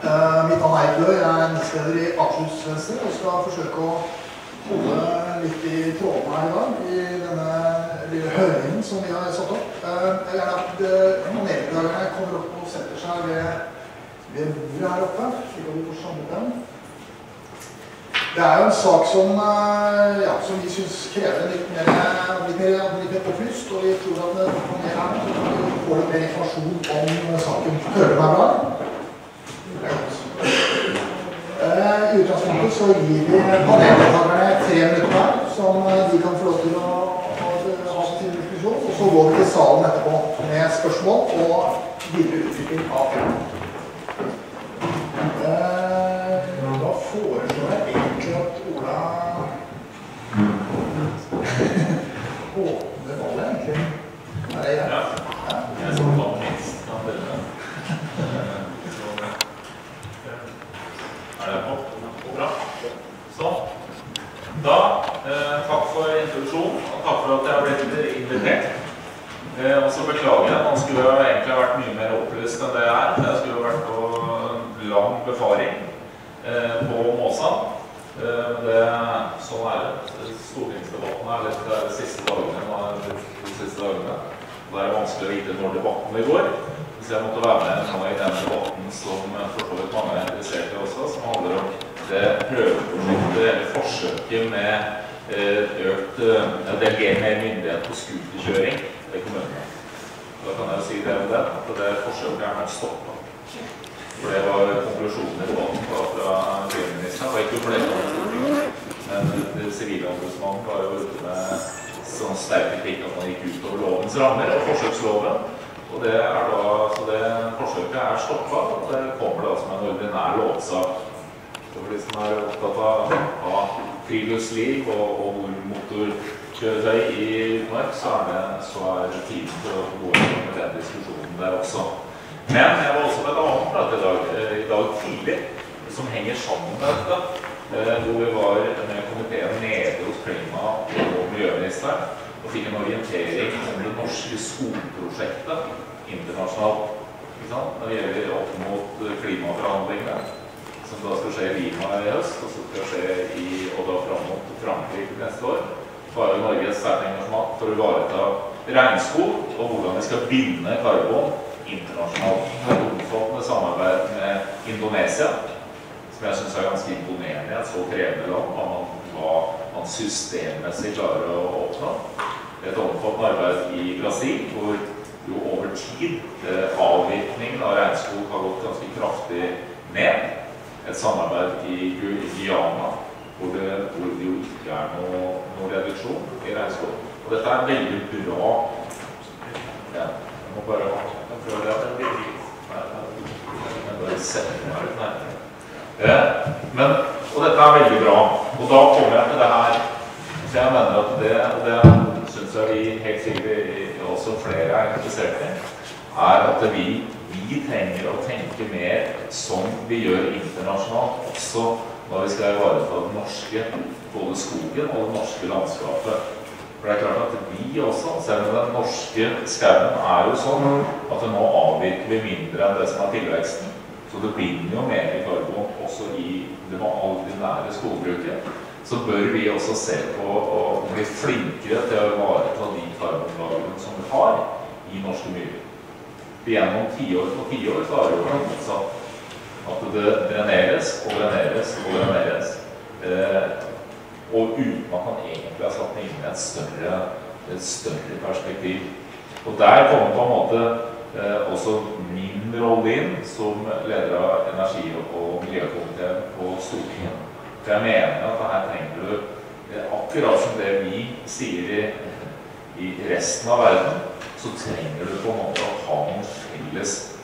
Mitt navn er Erik Løe, jeg er nestleder i Akershus Venstre og skal forsøke å holde litt i trådene her i dag i denne lille høringen som vi har satt opp. Jeg vil gjerne at medlemmene kommer opp og setter seg ved bordet her oppe, slik at vi får samlet dem. Det er jo en sak som vi synes krever litt mer opplyst, og vi tror at med mer her så får litt mer informasjon om saken. Hører du meg bra? I utgangspunktet så gir vi paneldeltakerne 3 minutter her, som de kan få lov til å ha sin diskusjon, og så går vi til salen etterpå med spørsmål og videre utvikling av temaet. Da foreslår jeg egentlig at Ola åpner ballet egentlig. Er det greit? Ja, jeg som var minst kan begynne. Er det på? Bra. Sånn. Da, takk for introduksjonen, og takk for at jeg har blitt invitert. Og så beklager jeg, man skulle jo egentlig vært mye mer opplyst enn det her. Jeg skulle jo vært på lang befaring på Måsan. Sånn er det. Stortingsdebatten er litt de siste dagene. Det er vanskelig å vite når debatten vil gå. Så jeg måtte være med i denne debatten som for så vidt mange er interessert i også, som handler om det prøveprosjektet eller forsøket med delegere mer myndighet på skuterkjøring i kommunene. Da kan jeg jo si det om det, at det forsøket er nå stoppet. For det var konklusjonen i debatten fra klimaministeren. Det var ikke flere, men Sivilombudsmannen var jo ute med sånn sterk kritikk at man gikk ut over lovens rammer og forsøksloven. Og det så det forsøket er stoppet, og det kommer da som en ordinær lovsak. For de som er opptatt av friluftsliv og motorkjøretøy i utmark, så er det tid til å gå inn med den diskusjonen der også. Men jeg var også med et annet prat i dag tidlig, som henger sammen med dette, hvor vi var med komiteen nede hos klima- og miljøministeren, og fikk en orientering om det norske skogprosjektet internasjonalt. Når det gjelder opp mot klimaforhandlingene, som da skal skje i Lima i høst, og så skal skje fram mot Frankrike neste år, så har jo Norge et sterkt engasjement for å ivareta regnskog og hvordan vi skal binde karbon internasjonalt. Det er omfattende samarbeid med Indonesia, som jeg synes er ganske imponerende i et så krevende land, hva man systemmessig klarer å oppnå. Det er et omfattende arbeid i Brasil, hvor jo over tid avvirkningen av regnskog har gått ganske kraftig ned. Et samarbeid i Guyana, hvor det jo ikke er noen reduksjon i regnskog. Og dette er veldig bra. Ja, jeg må bare prøve det at det blir litt. Jeg bare setter meg litt nærmere. Og dette er veldig bra. Og da kommer jeg til det her. Så jeg mener at det synes jeg vi helt sikkert også flere er interessert i, er at vi trenger å tenke mer som vi gjør internasjonalt, også når vi skal ivareta den norske, både skogen og det norske landskapet. For det er klart at vi også, selv om den norske skauen er jo sånn, at nå avvirker vi mindre enn det som er tilveksten. Så det binder jo mer i karbon også i det ordinære skogbruket. Så bør vi også se på å bli flinkere til å ivareta de karbonlagrene som vi har i norske myrer. Gjennom 10 år på 10 år så har det jo vært motsatt. At det dreneres og dreneres og dreneres. Og uten at man egentlig har satt inn i et større perspektiv. Og der kommer på en måte også min rolle inn som leder av energi- og miljøkomiteen på Stortinget. For jeg mener at her trenger du, akkurat som det vi sier i resten av verden, så trenger du på en måte å ha noen felles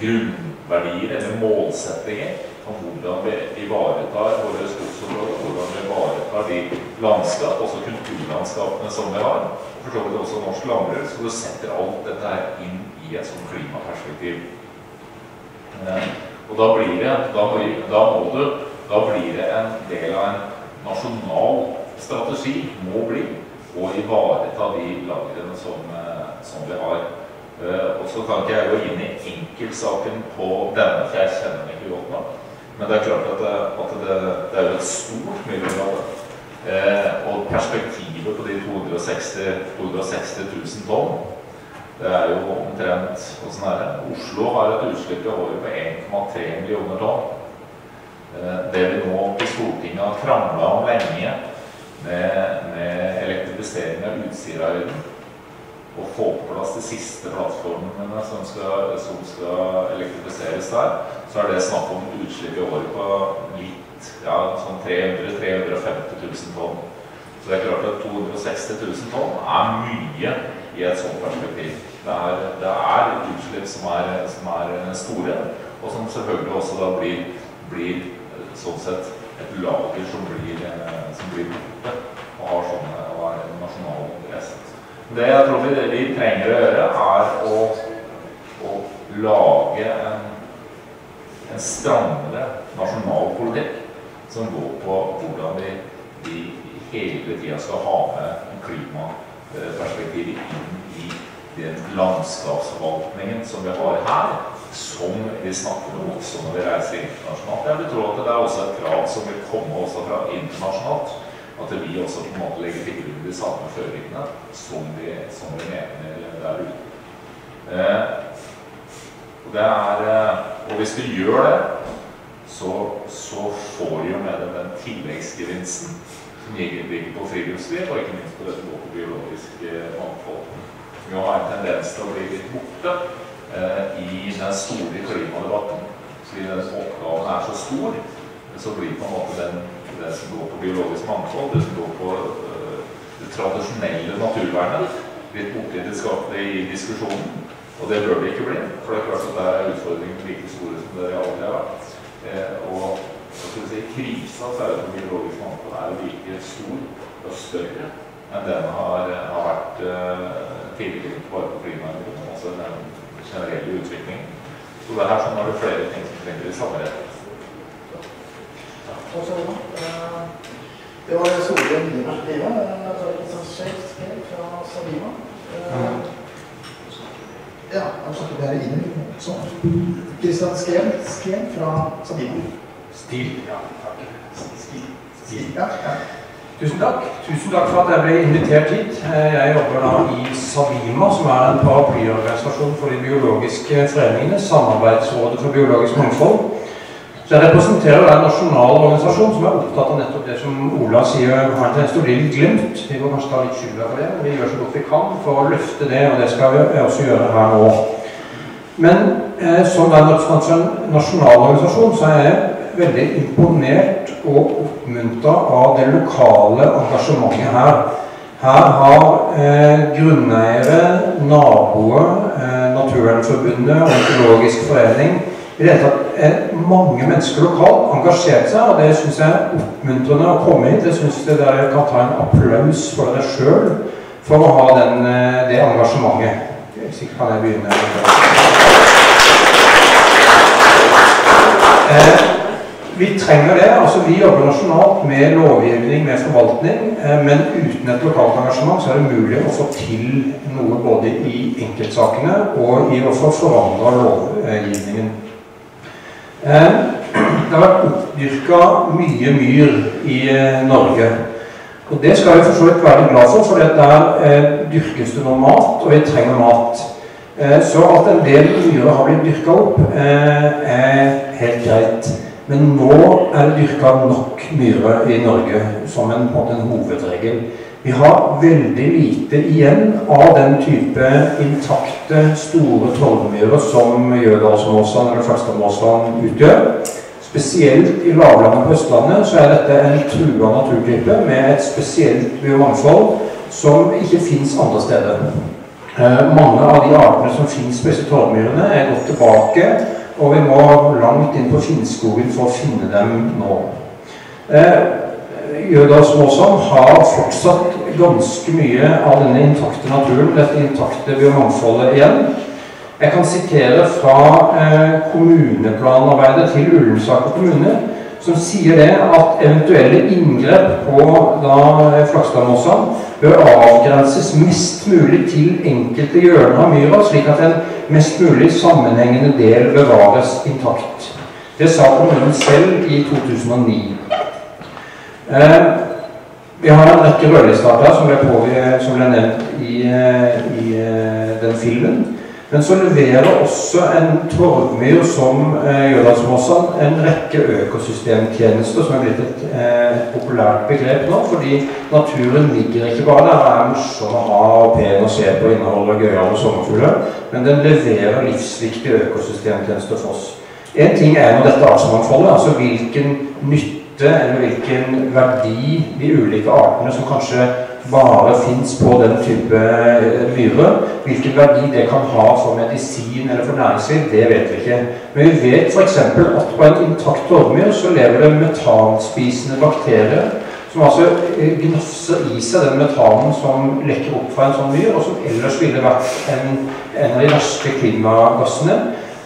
grunnverdier eller målsettinger om hvordan vi ivaretar våre skogsområder, hvordan vi ivaretar de landskap, også kulturlandskapene som vi har, og for så vidt også norsk landbruk, så du setter alt dette her inn i et sånt klimaperspektiv. Og da blir det en del av en nasjonal strategi, må bli, å ivareta de lagrene som vi har. Og så kan ikke jeg gå inn i enkeltsaken på denne, for jeg kjenner den ikke godt nok. Men det klart at det jo et stort miljøområde. Og perspektivet på de 260 000 tonn, det jo omtrent, hvordan det? Oslo har et utslipp i året på 1,3 millioner tonn. Det vi nå på Stortinget har kranglet om lenge med elektrifisering av Utsirahøyden, og få på plass de siste plattformene som skal elektrifiseres der, så det snakk om utslipp i året på litt, ja, sånn 300-350 000 tonn. Så det klart at 260 000 tonn mye i et sånt perspektiv. Det utslipp som store, og som selvfølgelig også da blir sånn sett et lager som blir borte, og har sånne, og en nasjonal interesse. Det jeg tror vi trenger å gjøre å lage en strammere nasjonal politikk som går på hvordan vi hele tiden skal ha med en klimaperspektiv inn i den landskapsforvaltningen som vi har her, som vi snakker om også når vi reiser internasjonalt. Jeg vil tro at det også et krav som vil komme også fra internasjonalt, at vi også på en måte legger til grunn de samme føringene som vi mener der ute. Og hvis vi gjør det, så får vi jo med den tilleggsgevinsten som ligger på friluftsliv, og ikke minst på dette på biologisk mangfold. Vi har en tendens til å bli litt borte i den store klimadebatten. Fordi den oppgaven så stor, så blir på en måte det som går på biologisk mangfold, det som går på det tradisjonelle naturvernet, litt borte i diskusjonen. Og det bør det ikke bli, for det klart at der utfordringene like store som det alltid har vært. Og i krisa så det på biologisk mangfold like stor og større enn den har vært tidligere, ikke bare på klimaet, men også den generelle utviklingen. Så det sånn det flere ting som trenger i samme retning. Det var det store nye perspektivet, fra Sabima. Ja, jeg snakker det inn sånn. Kristian Skien fra Sabima. Stil, ja, takk. Stil, ja. Tusen takk for at jeg ble invitert hit. Jeg jobber da i Sabima, som en paraplyorganisasjon for de biologiske foreningene, Samarbeidsrådet for biologisk mangfold. Så jeg representerer en nasjonal organisasjon som opptatt av nettopp det som Ola sier, har en tendens til å bli litt glemt. Vi må kanskje ta litt skylda for det, men vi gjør så godt vi kan for å løfte det, og det skal vi også gjøre her nå. Men som den representant for en nasjonal organisasjon, så jeg veldig imponert og oppmuntret av det lokale engasjementet her. Her har grunneiere, naboer, Naturvernforbundet og Økologisk forening i det hele tatt mange mennesker lokalt engasjert seg, og det synes jeg oppmuntrende å komme hit. Jeg synes dere kan ta en applaus for dere selv for å ha det engasjementet. Sikkert kan jeg begynne. Vi trenger det, altså vi jobber nasjonalt med lovgivning, med forvaltning, men uten et lokalt engasjement så det mulig å få til noe både i enkeltsakene og i å forandre lovgivningen. Det har vært oppdyrket mye myr i Norge, og det skal vi for så vidt være glad for der dyrkes det noe mat, og vi trenger mat. Så at en del myrer har blitt dyrket opp helt greit. Men nå det dyrket nok myrer i Norge som en hovedregel. Vi har veldig lite igjen av den type intakte, store torvmyrer som Jødalsmåsan eller Flakstadmåsan utgjør. Spesielt i lavlandet på Østlandet så dette en truet naturtype med et spesielt biomangfold som ikke finnes andre steder. Mange av de artene som finnes på disse torvmyrene gått tilbake, og vi må langt inn på Finnskogen for å finne dem nå. Jødalsmåsan har fortsatt ganske mye av denne intakte naturen, dette intakte biomangfoldet igjen. Jeg kan sitere fra kommuneplanarbeidet til Ullensaker kommune, som sier det at eventuelle inngrep på Flakstadmossan bør avgrenses mest mulig til enkelte hjørner av myra, slik at en mest mulig sammenhengende del bevares intakt. Det sa kommunen selv i 2009. Vi har en rekke rødlistearter som ble nevnt i den filmen. Men så leverer også en torvmyr som Jørdalsmossan en rekke økosystemtjenester som blitt et populært begrep nå, fordi naturen ligger ikke bare der, det morsom å ha og pen å se på inneholdet gøyere sommerfugler, men den leverer livsviktige økosystemtjenester for oss. En ting nå dette artsmangfoldet, altså hvilken nytte eller hvilken verdi de ulike artene som kanskje bare finnes på den type myrer. Hvilken verdi det kan ha for medisin eller for næringsliv, det vet vi ikke. Men vi vet for eksempel at på en intakt torvmyr så lever det metanspisende bakterier som altså gnasser i seg den metanen som lekker opp fra en sånn myr, og som ellers ville vært en av de verste klimagassene.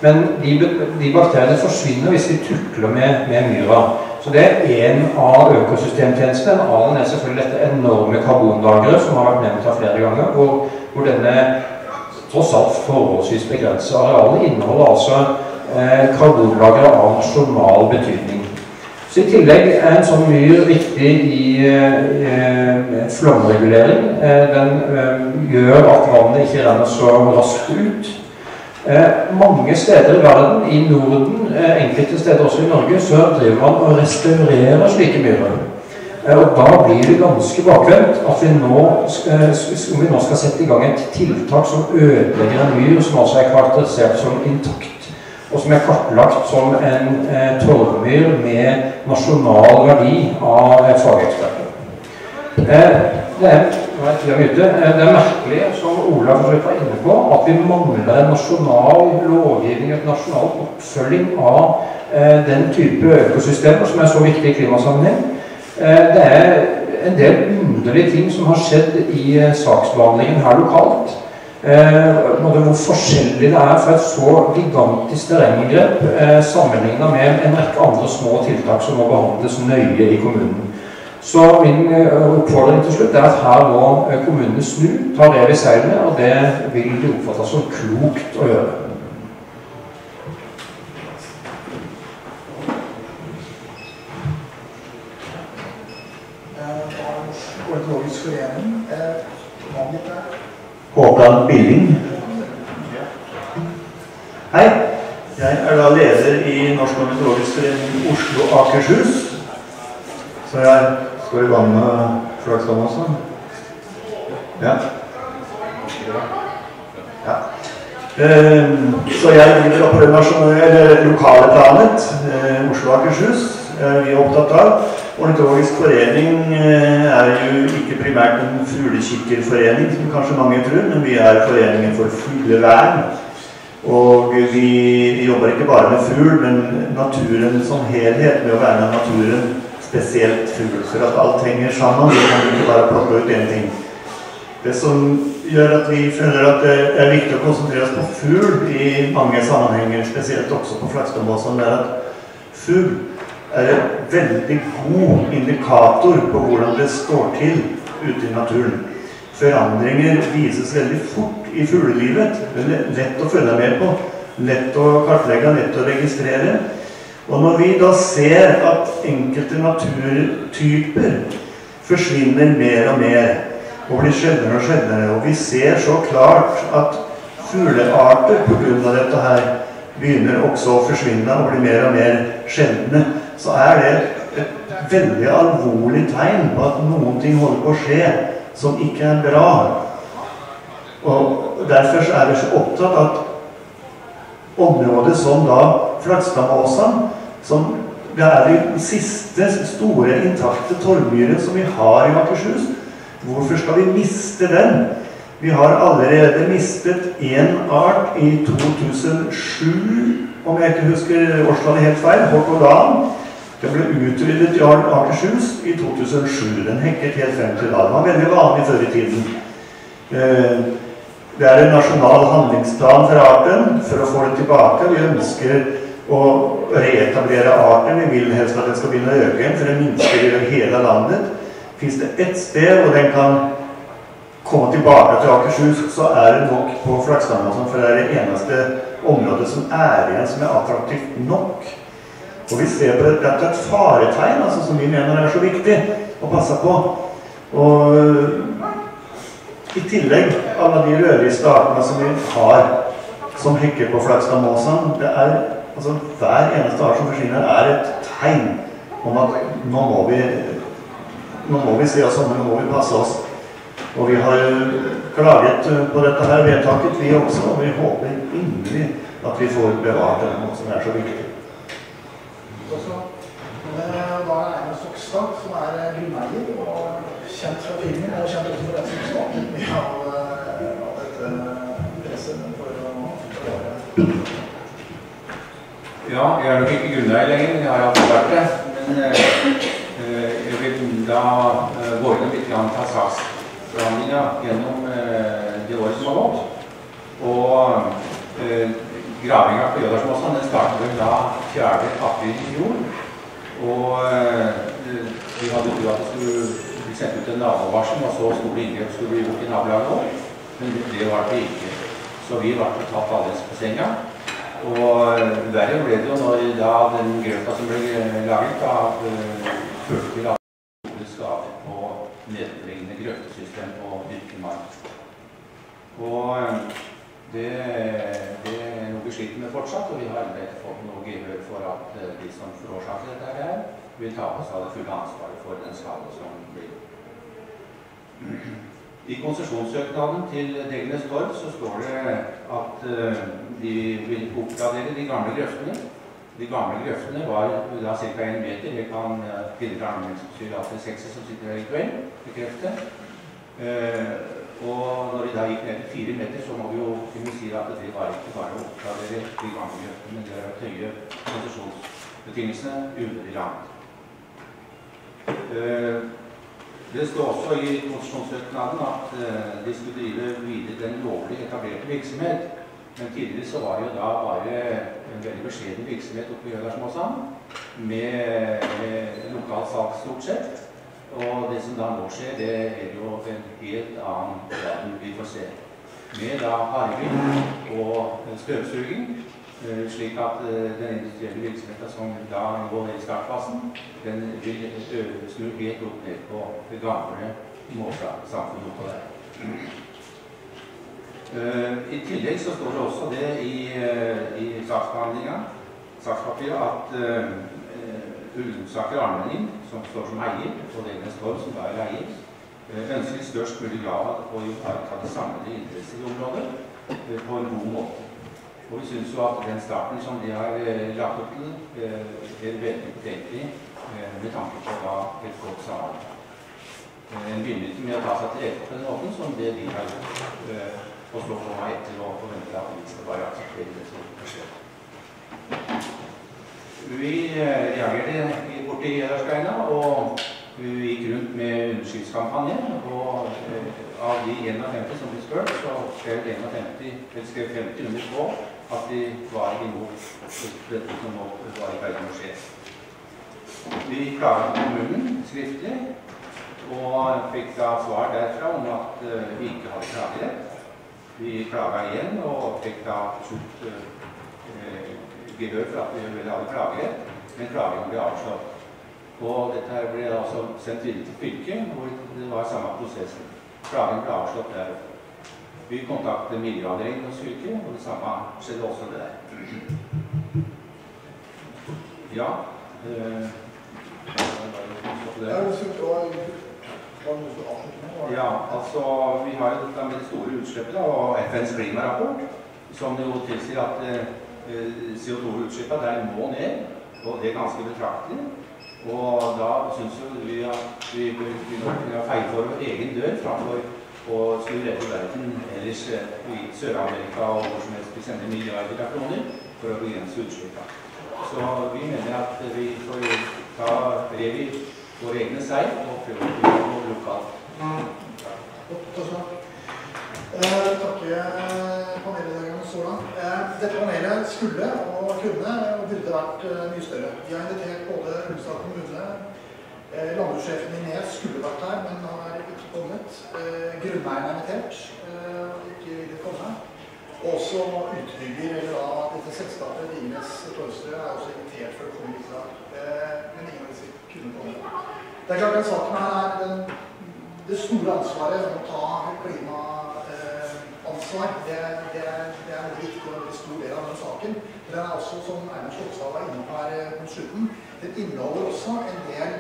Men de bakteriene forsvinner hvis vi tukler med myra. Så det en av økosystemtjenestene. En annen selvfølgelig dette enorme karbonlageret som har vært nevnt her flere ganger, hvor denne tross alt forholdsvis begrenset arealet inneholder altså karbonlageret av nasjonal betydning. Så i tillegg en sånn myr viktig i flomregulering. Den gjør at vannet ikke renner så raskt ut. Mange steder i verden, i Norden, enkelte steder også i Norge, så driver man og restaurerer slike myrer. Og da blir det ganske bakvendt at vi nå skal sette i gang et tiltak som ødelegger en myr som altså karakterisert som intakt, og som kartlagt som en torvmyr med nasjonal verdi av fageksperter. Det er merkelig, som Ola var inne på, at vi mangler en nasjonal lovgivning, en nasjonal oppfølging av den type økosystemer som så viktig i klimasammenheng. Det en del underlige ting som har skjedd i saksbehandlingen her lokalt. Hvor forskjellig det fra et så gigantisk terrenginngrep sammenlignet med en rekke andre små tiltak som må behandles nøye i kommunen. Så min oppfordring til slutt at her må kommunene snu, ta rev i seilene, og det vil de oppfatte som klokt å gjøre. Ornitologisk forening, Håkan Billing. Hei, jeg da leder i Norsk Ornitologisk Forening Oslo Akershus. Så jeg står i gang med Flakstadmossan. Ja. Så jeg driver på det lokale planet, Oslo Akershus. Vi opptatt av. Ornitologisk forening jo ikke primært en fuglekikkerforening, som kanskje mange tror, men vi foreningen for fuglevern. Og vi jobber ikke bare med fugl, men naturen som helhet, med å verne naturen, spesielt fugl, for at alt henger sammen. Vi kan ikke bare plukke ut en ting. Det som gjør at vi føler at det viktig å konsentrere oss på fugl i mange sammenhenger, spesielt også på Flakstadmossan, at fugl en veldig god indikator på hvordan det står til ute i naturen. Forandringer vises veldig fort i fuglelivet. Det lett å følge med på, lett å kartlegge, lett å registrere. Og når vi da ser at enkelte naturtyper forsvinner mer og mer, og blir sjeldnere og sjeldnere, og vi ser så klart at fuglearter på grunn av dette her begynner også å forsvinne og bli mer og mer sjeldne, så det et veldig alvorlig tegn på at noen ting holder på å skje som ikke bra. Og derfor vi så opptatt at området som da Flakstadmossan, som det de siste store intakte torvmyrene som vi har i Akershus. Hvorfor skal vi miste den? Vi har allerede mistet en art i 2007, om jeg ikke husker årstallet helt feil, Hortolan. Den ble utryddet i Akershus i 2007. Den hekket helt frem til da. Den var veldig vanlig før i tiden. Det en nasjonal handlingsplan for arten for å få det tilbake. Vi ønsker å reetablere arter. Vi vil helst at den skal begynne å øke igjen, for den minsker i hele landet. Finnes det ett sted hvor den kan komme tilbake til Akershus, så er det nok på Flakstadmosen, for det er det eneste området som er igjen som er attraktivt nok. Og vi ser på dette et faretegn, altså, som vi mener er så viktig å passe på. Og i tillegg, alle de rødliste artene som vi har, som hekker på Flakstadmosen, det er, altså, hver eneste art som forsvinner er et tegn om at nå må vi se oss om, nå må vi passe oss. Og vi har klaget på dette her vedtaket, vi også, og vi håper inderlig at vi får bevart denne som er så viktig. Da er Einar Sokstad, som er grunneier og kjent fra filmen, og kjent også for den som startet mye av dette interesset for å klare. Ja, jeg er nok ikke grunneier lenger, jeg har alltid vært det, men jeg vil da gå inn litt ta saksforhandlinger gjennom det året som har gått. Og gravinga på Jødarsmossen, den startet da 4. april i fjor. Og vi hadde trodd at det skulle bli sendt ut en nabovarsel, og så store inngrep skulle bli gjort i nabolaget vårt. Men det var det ikke. Så vi ble tatt alles på senga. Og verre ble det jo når da den grøfta som ble laget, da førte til at det ble skadet på nedliggende grøftesystem på dyrkemark. Og det er noe vi sliter med fortsatt, og vi har aldri fått noe gehør for at de som forårsaker dette her, vil ta på seg det fulle ansvaret for den skade som blir. I konsesjonssøknaden til Degernes Torv så står det at de vil oppgradere de gamle grøftene. De gamle grøftene var da ca. 1 meter. Det kan tidligere anmeldelsestyret 6 som sitter her i kveld bekrefte. Og når de da gikk ned til 4 meter, så må vi jo kunne si at det var ikke bare å oppgradere de gamle grøftene, men det er høye konsesjonsbetingelsene unødig langt. Det står også i konsesjonssøknaden at de skulle drive videre den lovlig etablerte virksomhet, men tidligere så var det jo da bare en veldig beskjeden virksomhet oppe i Jødarsmossen, med lokalt salg stort sett. Og det som da nå skjer, det er jo en helt annen verden vi får se. Med da harving og støvsuging, slik at den industrielle virksomheten som da går i startfasen, den vil snu helt opp ned på det gamle målsamfunnet oppå der. I tillegg så står det også det i sakspapiret at Ullensaker Armenning, som står som eier, og Degernes Torv, som da er eier, ønsker i størst mulig grad å ivareta de samlede interesser i området på en god måte. Og vi synes jo at den starten som de har lagt opp til, er veldig betenkelig med tanke på da et godt samarbeid. En begynner ikke med å ta seg til rette på den måten som det de har gjort, og slå på meg etter og forvente at vi skal bare akseptere det som skjer. Vi reagerte borti Jødarskreina, og vi gikk rundt med underskriftskampanje, og av de 51 som ble spurt, så skrev 50 under på at de var imot dette som nå var i ferd med å skje. Vi klaget kommunen skriftlig, og fikk da svar derfra om at vi ikke hadde klagerett. Vi klaget igjen, og fikk da slutt gehør for at vi ville ha klagerett, men klagingen ble avslått. Og dette ble altså sendt videre til fylket, hvor det var samme prosessen. Klagingen ble avslått der. Vi kontaktet miljøavdelingen hos fylket, og det samme skjedde også der. Ja. Ja, altså vi har jo dette med det store utslippet og FNs klimarapport, som jo tilsier at CO2-utslippet der må ned, og det er ganske betraktelig. Og da synes vi at vi bør kunne feie for vår egen dør framfor å skulle redde verden ellers i Sør-Amerika og hvor som helst vi sender milliarder av kroner for å begrense utslippet. Så vi mener at vi får ta rev i våre egne seil og prøve å gjøre noe lokalt. Takke paneldelagene så langt. Dette panelet skulle og kunne og burde vært mye større. Vi har invitert både Ullensaker kommune, landbrukssjefen i Nes skulle vært her, men har ikke kommet. Grunneieren er invitert, og ikke ville komme. Og også utbygger, eller da dette selskapet, Ringnes Torstrø, er også invitert for å komme litt da. Men ingen av disse kunne komme. Det er klart den saken her er det store ansvaret om å ta klimaansvar. Det er veldig viktig og veldig stor del av den saken. Den er også, som Einar Slotstad var inne på her på slutten, den inneholder også en del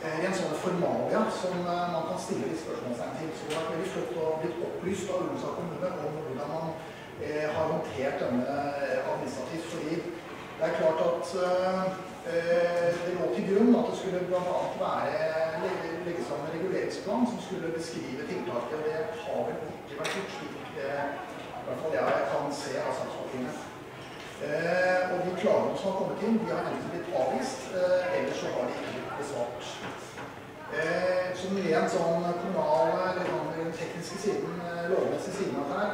en sånn formalia som man kan stille litt spørsmålstegn til. Så det har vært veldig flott å bli opplyst av Ullensaker kommune om hvordan man har håndtert denne administrativt, fordi det er klart at det lå til grunn at det skulle blant annet legges fram en reguleringsplan som skulle beskrive tiltaket, og det har vel ikke vært gjort slik, i hvert fall jeg kan se av sakspapiret. Og de klagene som har kommet inn, de har enten blitt avvist, ellers så har de ikke blitt besvart. Så den rent sånn kommunale, eller den tekniske siden, lovmessige siden av det her,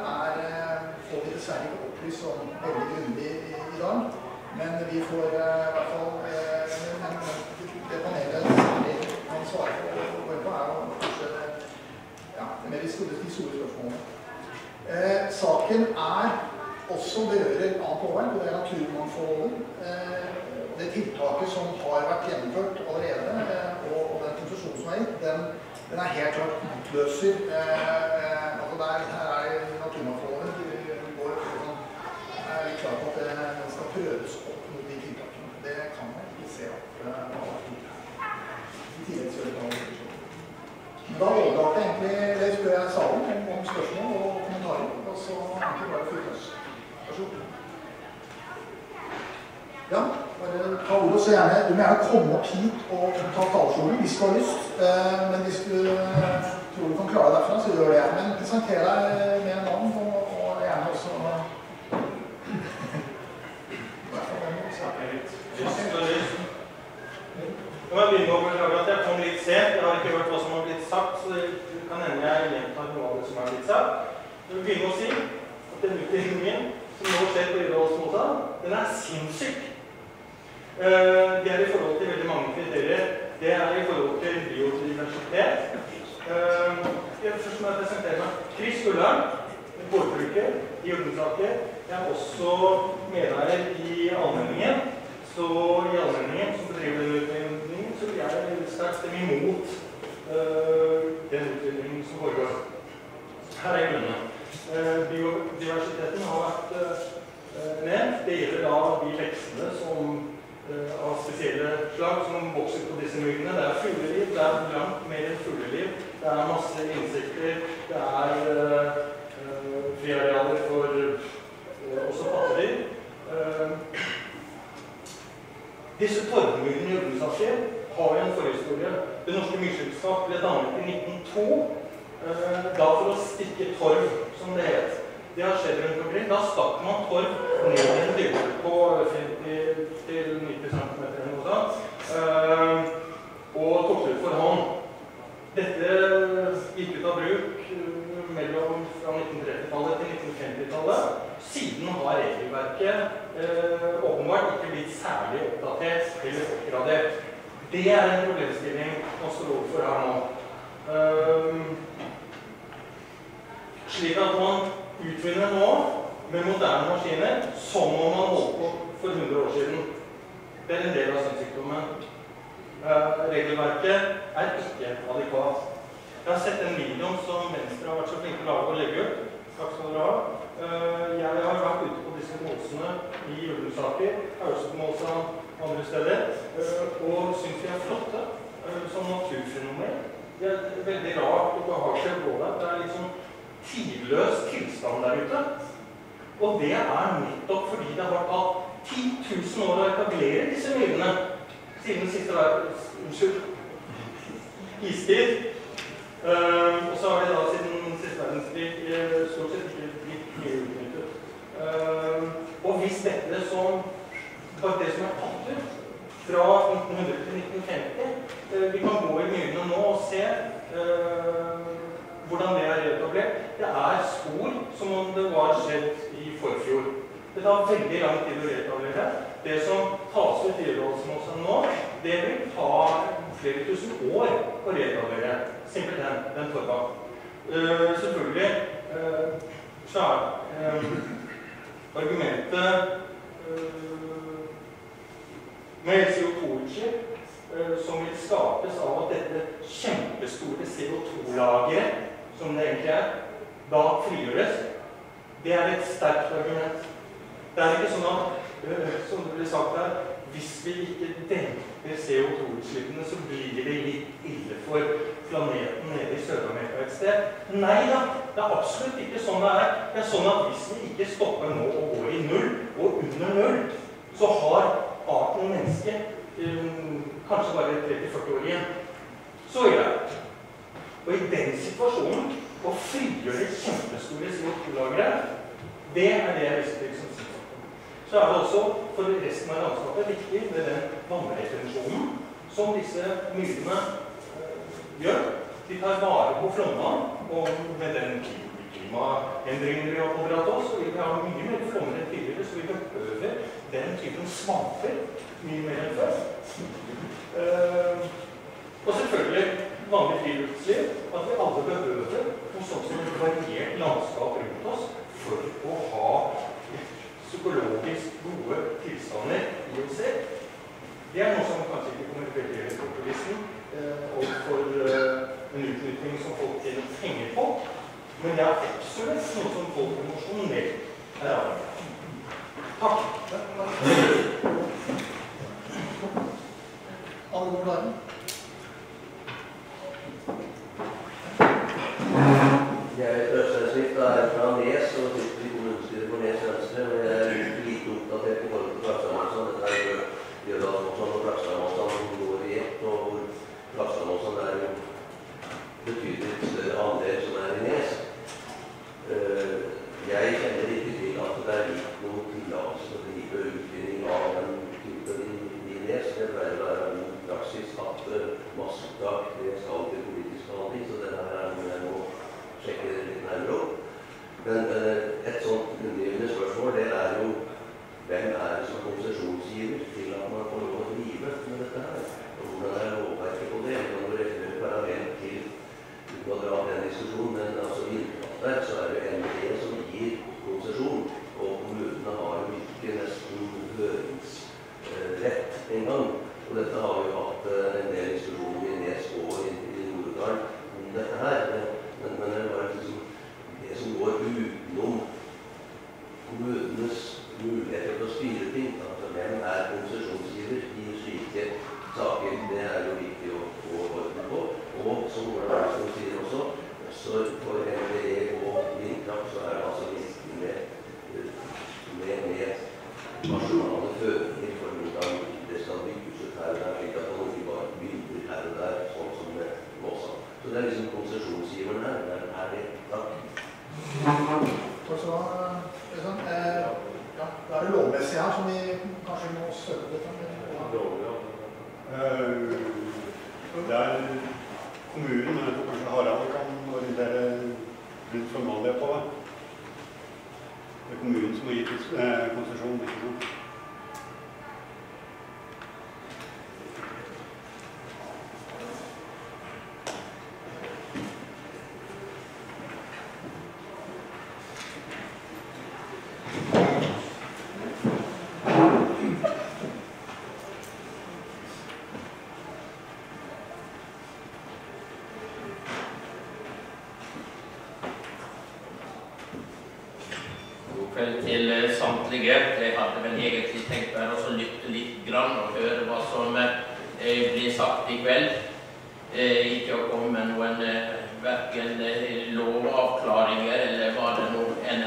får vi dessverre ikke opplyst om veldig grundig i dag. Men vi får i hvert fall, det panelet særlig man svarer på er jo kanskje med de store spørsmålene. Saken også berører annet lovverk, og det er naturmangfoldloven. Det tiltaket som har vært gjennomført allerede, og den konsesjonen som er gitt, den er helt klart utløser. Her er naturmangfoldloven. Jeg er klar på at det skal prøves opp mot de tiltakene. Det kan man ikke se opp i tillegg til å gjøre det. Da overlater jeg egentlig, det spør jeg salen om spørsmål og kommentarer, og så egentlig bare fyrt oss. Vær så god. Ja, bare ta ordet, så gjerne, du må gjerne komme opp hit og ta talerstolen hvis du har lyst, men hvis du tror du kan klare deg derfra, så gjør det. Men presenter deg med en navn, og gjerne også Jeg må begynne å beklage at jeg kom litt sent. Jeg har ikke hørt hva som har blitt sagt, så det kan hende jeg gjentar noe av det som har blitt sagt. Jeg vil begynne å si at den utviklingen som nå skjer på Idrettsmåsa, den er sinnssyk. Det er i forhold til veldig mange kriterier. Det er i forhold til biodiversitet. Først må jeg presentere meg. Chris Gullern, gårdbruker i Ullensaker. Jeg er også medeier i Allmenningen. Så i Allmenningen, som bedriver den utviklingen, så vil jeg sterkt stemme imot den utviklingen som foregår. Her er grunnen. Biodiversiteten har vært nevnt. Det gjelder da de vekstene som av spesielle slag som vokser på disse myggene. Det er fugleliv, det er langt mer enn fugleliv. Det er masse insekter, det er friarealer for også pattedyr. Disse torvmyggene i Ullensaker har jo en forhistorie. Det norske myggselskap ble dannet i 1902, da for å stikke torv, som det het. Det har skjedd rundt omkring. Da stakk man torv ned i en dybde på 50 til 90 cm eller noe sånt, og tok ut for hånd. Dette gikk ut av bruk mellom fra 1930-tallet til 1950-tallet. Siden har regelverket åpenbart ikke blitt særlig oppdatert eller oppgradert. Det er en problemstilling man står overfor her nå. Slik at man utvinner nå med moderne maskiner som om man holdt på for 100 år siden. Det er en del av sønnsykdommen. Regelverket er ikke adekvat. Jeg har sett den videoen som Venstre har vært så flinke å lage og legge ut. Takk skal dere ha. Jeg har vært ute på disse måsene i Ullensaker, har også på måsa andre steder, og synes de er flotte som naturfenomen. Det er veldig rart og behagelig å gå der. Det er litt sånn tidløs tilstand der ute. Og det er nettopp fordi det har tatt 10 000 år å etablere disse myggene siden siste istid. Og så har de da siden siste verdenskrig stort sett ikke blitt mye utnyttet. Og hvis dette som var det som er tatt ut fra 1900 til 1950, vi kan gå i myggene nå og se hvordan det er reetablert. Det er spor som om det var skjedd i forfjor. Det tar veldig lang tid å reetablere. det som tas ut i Iredalsmosen nå, det vil ta flere tusen år å reetablere, simpelthen, den torva. Selvfølgelig, så argumentet med CO2-utslipp som vil skapes av at dette kjempestore CO2-lageret, som det egentlig da frigjøres, det et sterkt argument. Det ikke sånn at, som det ble sagt her, hvis vi ikke demper CO2-utslippene, så blir det litt ille for planeten nede i Sør-Amerika et sted. Nei da, det absolutt ikke sånn det Det sånn at hvis vi ikke stopper nå og går i null, og under null, så har arten menneske kanskje bare 30-40 år igjen. Så greit. Og i den situasjonen, å frigjøre kjempestore CO2-lagre, det det jeg visste til som sier. Så det også for resten av landskapet viktig med den vannretensjonen som disse myrene gjør. De tar vare på flomvann, og med den klimaendringen vi har pådratt oss, så vil vi ha mye mer flommer enn tidligere, så vi behøver den typen svamper mye mer enn før. Og selvfølgelig vanlig friluftsliv, at vi alle behøver noe sånt som et variert landskap rundt oss for å ha psykologisk gode tilstander i oss selv. Det noe som kanskje ikke kommer veldig på listen overfor en utnytting som folk tjener penger på, men det absolutt noe som folk emosjonelt avhengig av. Takk! Alle går klare? Jeg Øystein Svift fra Nes, og sitter i kommunestyret for Nes Venstre, og jeg lite oppdatert i forhold til Flakstadmåsan. Dette Jødalsmåsan og Flakstadmåsan som går i ett, og hvor Flakstadmåsan jo betydelig større andel som i Nes. Jeg kjenner ikke til at det gitt noen tillatelse til å drive utvinning av den typen i Nes. Det pleier å være en praksis at masseuttak det skal til politisk behandling, så det noe jeg må sjekke det litt nærmere opp. Men et sånt undergivende spørsmål, det jo hvem det som konsesjonsgiver til at man får lov å drive med dette her? Og hvordan lovverket på det? Man kan referere parallelt til, uten å dra den diskusjonen, men altså vindkraftverk, så det NVE som gir konsesjon, og kommunene har jo ikke nesten høringsrett en gang. Og dette har vi jo hatt en del diskusjoner i Nes og i Nordland om dette her. Men det var liksom det som går utenom kommunenes muligheter til å styre ting. Altså, hvem konsesjonsgiver i slike saker? Det jo viktig å få orden på. Og som Ola Larsson sier også, så for NVE og vindkraft så det altså viktig med nasjonale føringer for hvordan det skal bygges ut her og der, slik at man ikke bare begynner her og der, sånn som med Måsa. Så det liksom konsesjonsgiveren her, der det. Takk. Takk skal du ha. Ja, det det lovmessige her som vi kanskje må støtte litt om? Det kommunen, men jeg tror kanskje Harald kan orientere rundt formalia på det. Det kommunen som har gitt konsesjon, ikke sant? Til samtlige. Jeg hadde vel egentlig tenkt meg å lytte litt grann og høre hva som blir sagt i kveld. Ikke å komme med noen hverken lovavklaringer eller hva det nå enn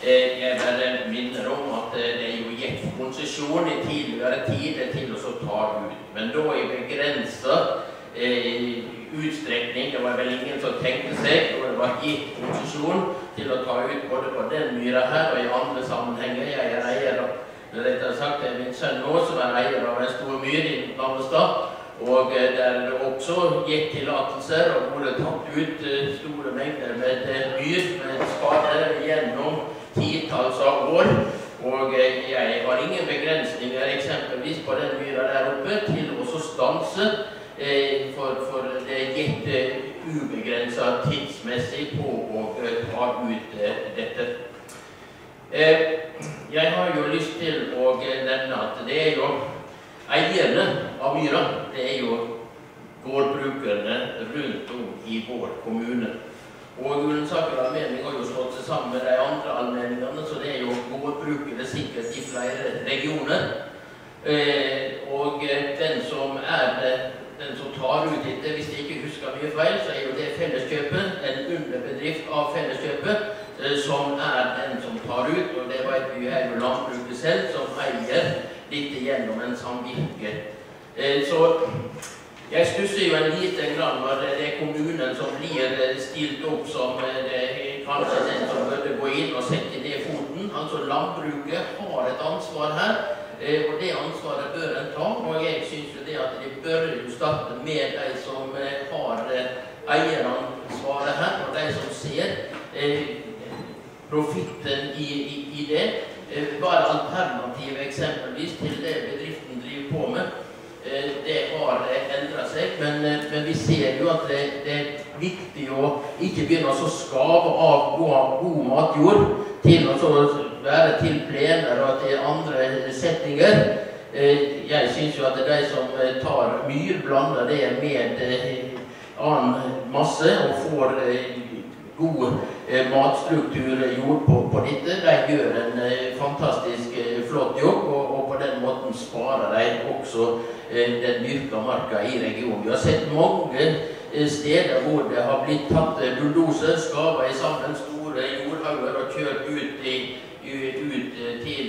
Jeg bare minner om at det jo gitt konsesjon i tidligere tid til å ta ut, men da i begrenset utstrekning. Det var vel ingen som tenkte seg, og det var gitt konsesjon til å ta ut både på den myra her og i andre sammenhenger. Jeg eier, rettere sagt, min sønn nå som eier av en stor myr i Navestad, og der det også gitt tillatelser og både tatt ut store mengder med myr med spade gjennom titalls av år. Og jeg har ingen begrensninger eksempelvis på den myra der oppe til å stanse for det gitt ubegrenset tidsmessig på å ta ut dette. Jeg har jo lyst til å nevne at det jo eierne av myra, det jo gårdbrukerne rundt om i vår kommune. Og Ullensaker allmenning har jo slått seg sammen med de andre allmenningene, så det jo gårdbrukere sikkert i flere regioner. Og den som tar ut dette, hvis jeg ikke husker mye feil, så jo det Felleskjøpet, en underbedrift av Felleskjøpet, som den som tar ut, og det vet vi jo jo landbruket selv, som eier dette gjennom en samvirke. Så jeg stusser jo en liten grann når det kommunen som blir stilt opp som kanskje den som burde gå inn og sette ned foten. Altså landbruket har et ansvar her, og det ansvaret bør en ta. Og jeg synes jo det at de bør jo starte med de som har eieransvaret her, og de som ser profitten i det. Bare alternativ eksempelvis til det bedriften driver på med. Det har endret seg, men vi ser jo at det viktig å ikke begynne å skave av god matjord til å være til plener og til andre settinger. Jeg synes jo at de som tar myr, blander det med annen masse og får god matstruktur gjort på dette. De gjør en fantastisk flott jobb, og på den måten sparer de også den dyrka marka i regionen. Vi har sett mange steder hvor det har blitt tatt bulldoser, skavet sammen store jordhauger og kjørt ut til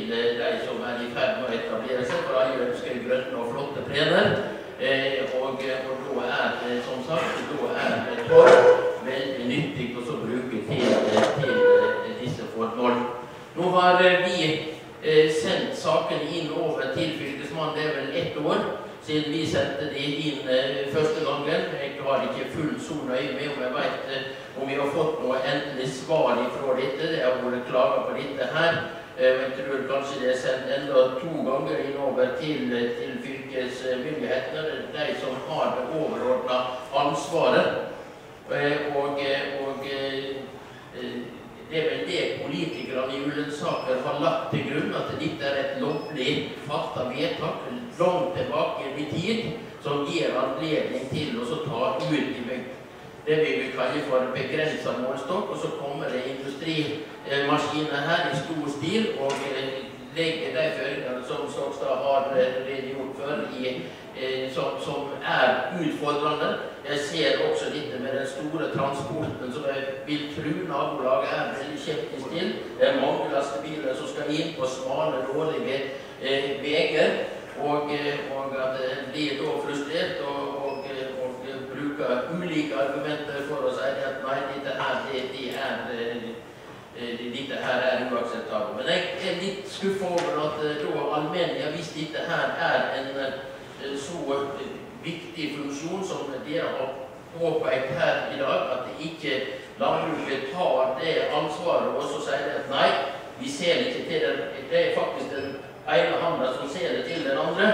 de som i ferd med å etablere seg, for alle ønsker grønne og flotte plener. Og da det, som sagt, da det torv veldig nyttig å bruke til disse formål. Nå har vi sendt saken inn over til fylkesmannen, det vel 1 år, siden vi sendte de inn første gangen. Jeg har ikke fullt så nøye med om jeg vet om vi har fått noe endelig svar fra dette. Det har vært klaget på dette her. Jeg tror kanskje det sendt enda 2 ganger inn over til fylkesmyndighetene, de som har det overordnet ansvaret. Og det vel det politikerne i Ullensaker har lagt til grunn, at dette et lovlig fattet vedtak langt tilbake i tid, som gir anledning til å ta ut i det vi vil kalle for begrenset målstokk, og så kommer det industrimaskiner her i stor stil og legger de føringene som Stokstad har redegjort for, som utfordrende. Jeg ser også dette med den store transporten som jeg vil tro nabolaget veldig skeptisk til. Det mange lastebiler som skal inn på smale, dårlige veier, og at det blir da frustrert og bruker ulike argumenter for å si at nei, dette her uakseptabelt. Men jeg litt skuffet over at da Almenia, hvis dette her en så viktig funksjon som dere har påpekt her i dag, at ikke landbruket tar det ansvaret og så sier at nei, vi ser ikke til det. Det faktisk den ene handa som ser det til den andre,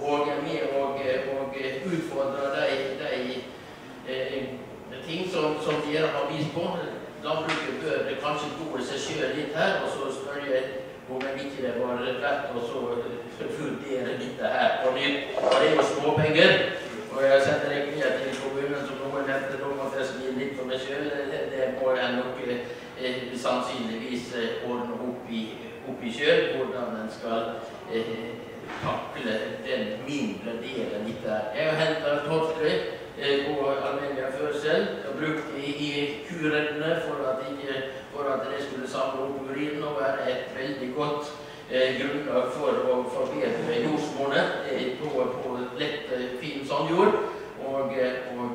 og er med og utfordrer de ting som dere har vist på. Landbruket bør kanskje gå i seg selv litt her, og så spør jeg om ikke det var rett å vurdere dette her på nytt. Og det jo småpenger, og jeg setter ikke ned til kommunen som noen nevnte nå, at jeg skal gi litt for meg selv. Det må jeg nok sannsynligvis ordne opp i selv, hvordan den skal takle den mindre delen litt der. Jeg har hentet torvstrøy på Almenia før selv, og brukt i kureddene for at det skulle samle opp urinen og være et veldig godt grunnlag for å forbedre jordsmålet på lett, fin sandjord, og det har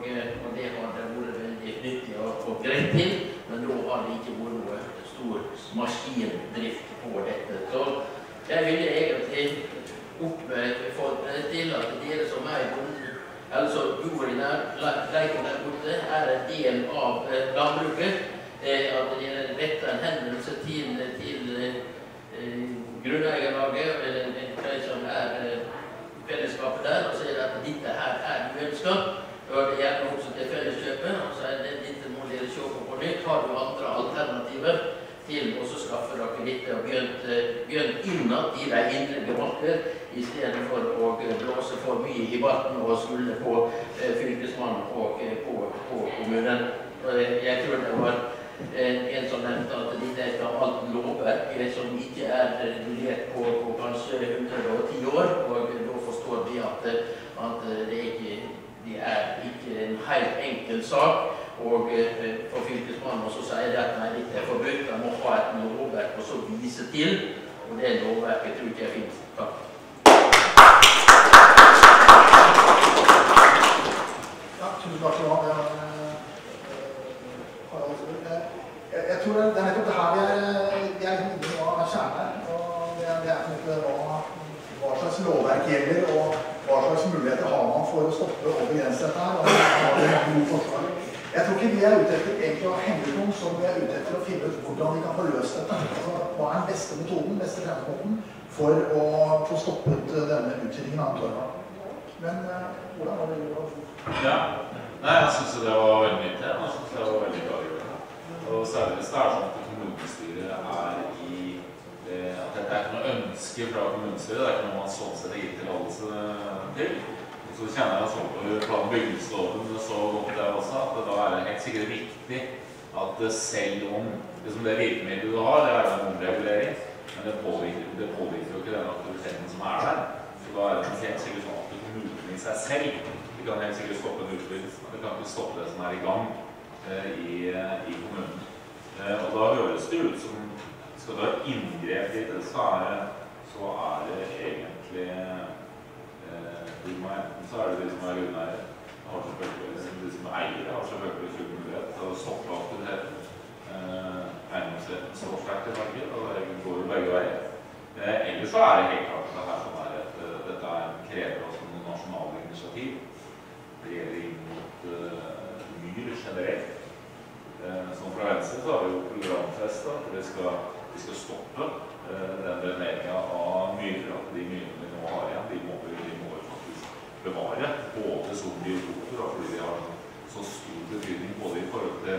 det vært veldig nyttig og greit til, men da har det ikke vært noe stor maskindrift på dette. Så jeg ville egentlig oppfordre til at dere som altså bor i leiken der borte, en del av landbruket, at dere retter en henvendelse til grunneierlaget, eller de som fellesskapet der, og sier at dette her uønsket. Og det gjelder også til felleskjøpet, og så dette må dere se på nytt. Har du andre alternativer til å skaffe dere dette og begynt innad i de indre gemarker, i stedet for å blåse for mye i barten og skulle på fylkesmannen og på kommunen. Og jeg tror det var en som nevnte at dette er et gammelt lovverk som ikke regulert på kanskje 110 år, og da forstår vi at det ikke en helt enkel sak, og for fylkesmannen så sier det at nei, dette forbudt, man må ha et lovverk og så vise til, og det lovverket tror ikke jeg finnes. Takk. Ja, tusen takk for det. Jeg tror det nettopp det her vi er inne av kjernen, og det på en måte hva slags lovverk gjelder, og hva slags muligheter har man for å stoppe og begrense dette her, og har det mange gode forslag. Jeg tror ikke vi er ute etter egentlig å henge ut noen, som vi er ute etter å finne ut hvordan vi kan få løst dette. Altså, hva den beste metoden, beste fremmåten for å få stoppet denne utviklingen av torva. Men hvordan var det gjort? Ja, nei, jeg synes det var veldig mye til. Jeg synes det var veldig klargjørende. Og særlig hvis det sånn at kommunestyret i at dette ikke noe ønske fra kommunestyret, det ikke noe man sånn sett gir tillatelse til. Og så kjenner jeg sånn på plan- og bygningsloven så godt det også, at da det helt sikkert viktig at selv om det virkemidlet du har, det en omregulering, men det påvirker jo ikke den aktiviteten som der. Så da det helt sikkert sånn at kommunen i seg selv, det kan helt sikkert stoppe en utvidelse, men det kan ikke stoppe det som i gang i kommunen. Og da høres det ut som skal du ha inngrep i det, så det egentlig så det de som grunneier, de som eier, har selvfølgelig full mulighet til å stoppe aktiviteten. Eiendomsretten står sterkt i Norge, og det går jo begge veier. Ellers så det helt klart at dette krever også noen nasjonale initiativ. Det gjelder inn mot myr generelt. Som fra Venstre så har vi jo programfestet at vi skal stoppe den dreneringen av myrer, at de myrene vi nå har igjen, de må vi faktisk bevare, både som biotoper, og fordi de har så stor betydning både i forhold til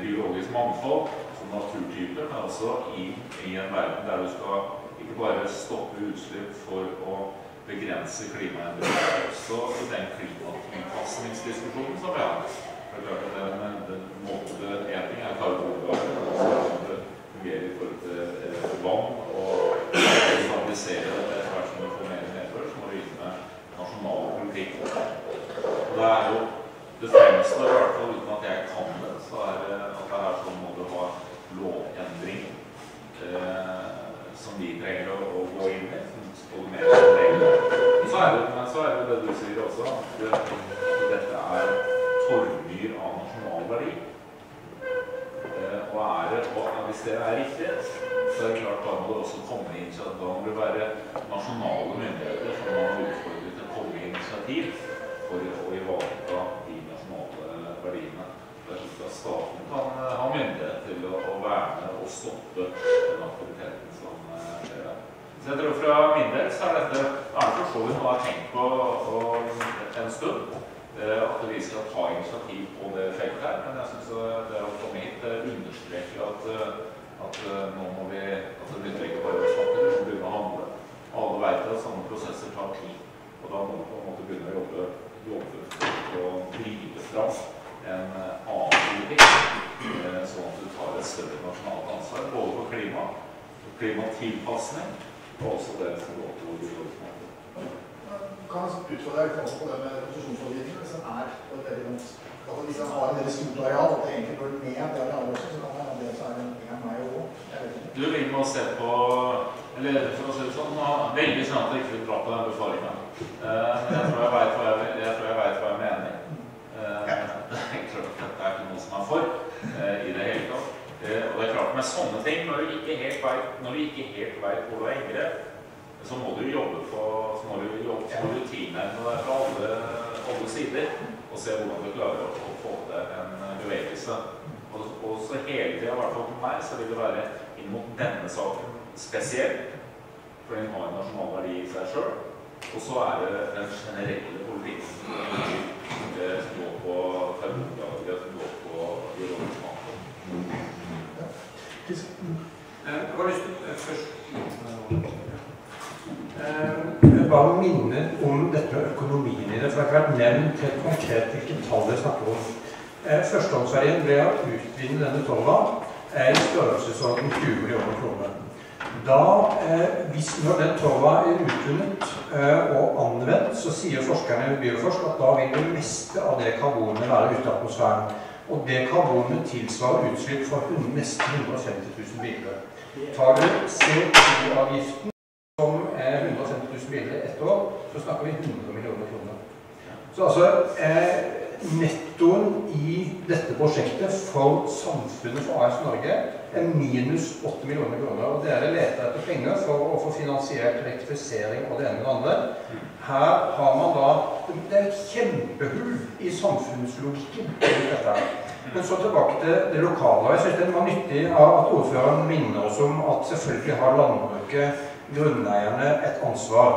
biologisk mangfold, som naturtyper, men også i en verden der du skal ikke bare stoppe utslipp for å begrense klimaendringer, men også den klimatilpasningsdiskusjonen som vi har. Det klart at den måte eting karbongassen, og det fungerer i forhold til vann, og stabilisere det etter hvert som vi får mer nedbør, så må vi inn med nasjonal politikk. Og det jo det fremste, i hvert fall uten at jeg kan det, så at det sånn må du ha lovendring som vi trenger å gå inn i, som står mer enn det. Men så det du sier også, at dette torvmyr av nasjonal verdi. Og hvis det riktig, så det klart da må det også komme initiativ. Da må det være nasjonale myndigheter som man utfordrer til å komme i initiativ for å ivareta de nasjonale verdiene. Det slik at staten kan ha myndighet til å verne og stoppe den aktiviteten som skjer der. Så jeg tror fra min del så dette for så vidt man har tenkt på en stund. At vi skal ta initiativ på det feltet her, men jeg synes det å komme hit understreker at nå må vi, at det blir ikke bare å snakke, vi må begynne å handle. Alle vet at sånne prosesser tar tid, og da må vi på en måte begynne å jobbe for å drive fram en annen politikk, sånn at du tar et større nasjonalt ansvar, både for klima, klimatilpasning, og også det som går til biologisk mangfold. Kan jeg utfordre deg på det med konsesjonslovgivningen, hvis den på et veldig godt, altså hvis den har en veldig stort areal, at det egentlig bør ned det arealet også, så kan det være det så en vei å gå. Du vil må se på, eller for å si det sånn, veldig sånn at jeg ikke vil dra på den befaringen. Men jeg tror jeg vet hva jeg mener. Det klart at dette ikke noe som for i det hele tatt. Og det klart med sånne ting, når du ikke helt vet hvor du inngrep, så må du jobbe på, så må du tilnærme deg fra alle sider, og se hvordan du klarer å få til en bevegelse. Og så hele tiden, i hvert fall for meg, så vil det være inn mot denne saken spesielt, for den har en nasjonal verdi I seg selv. Og så det den generelle politikken som går på karbonlagre, som går på biologisk mangfold. Jeg har lyst til først bare minne om dette med økonomien I det, for det har ikke vært nevnt helt konkret hvilke tall jeg snakker om. Førstehåndsverdien ble å utvinne denne torva I størrelsesorden 20 millioner kroner. Når den torva utvunnet og anvendt, så sier forskerne I Bioforsk at da vil det meste av det karbonet være ute I atmosfæren. Og det karbonet tilsvarer utslipp for nesten 150 000 biler. Tar du CO2-avgiften som 150 000 biler ett år, så snakker vi 100 millioner kroner. Så altså, nettoen I dette prosjektet for samfunnet for AS Norge minus 8 millioner kroner, og dere leter etter penger for å få finansiert elektrifisering og det ene og det andre. Her har man da, det et kjempehull I samfunnslogikken I dette. Men så tilbake til det lokale, og jeg synes det var nyttig at ordføreren minner oss om at selvfølgelig har landbruket, grunneierne, et ansvar.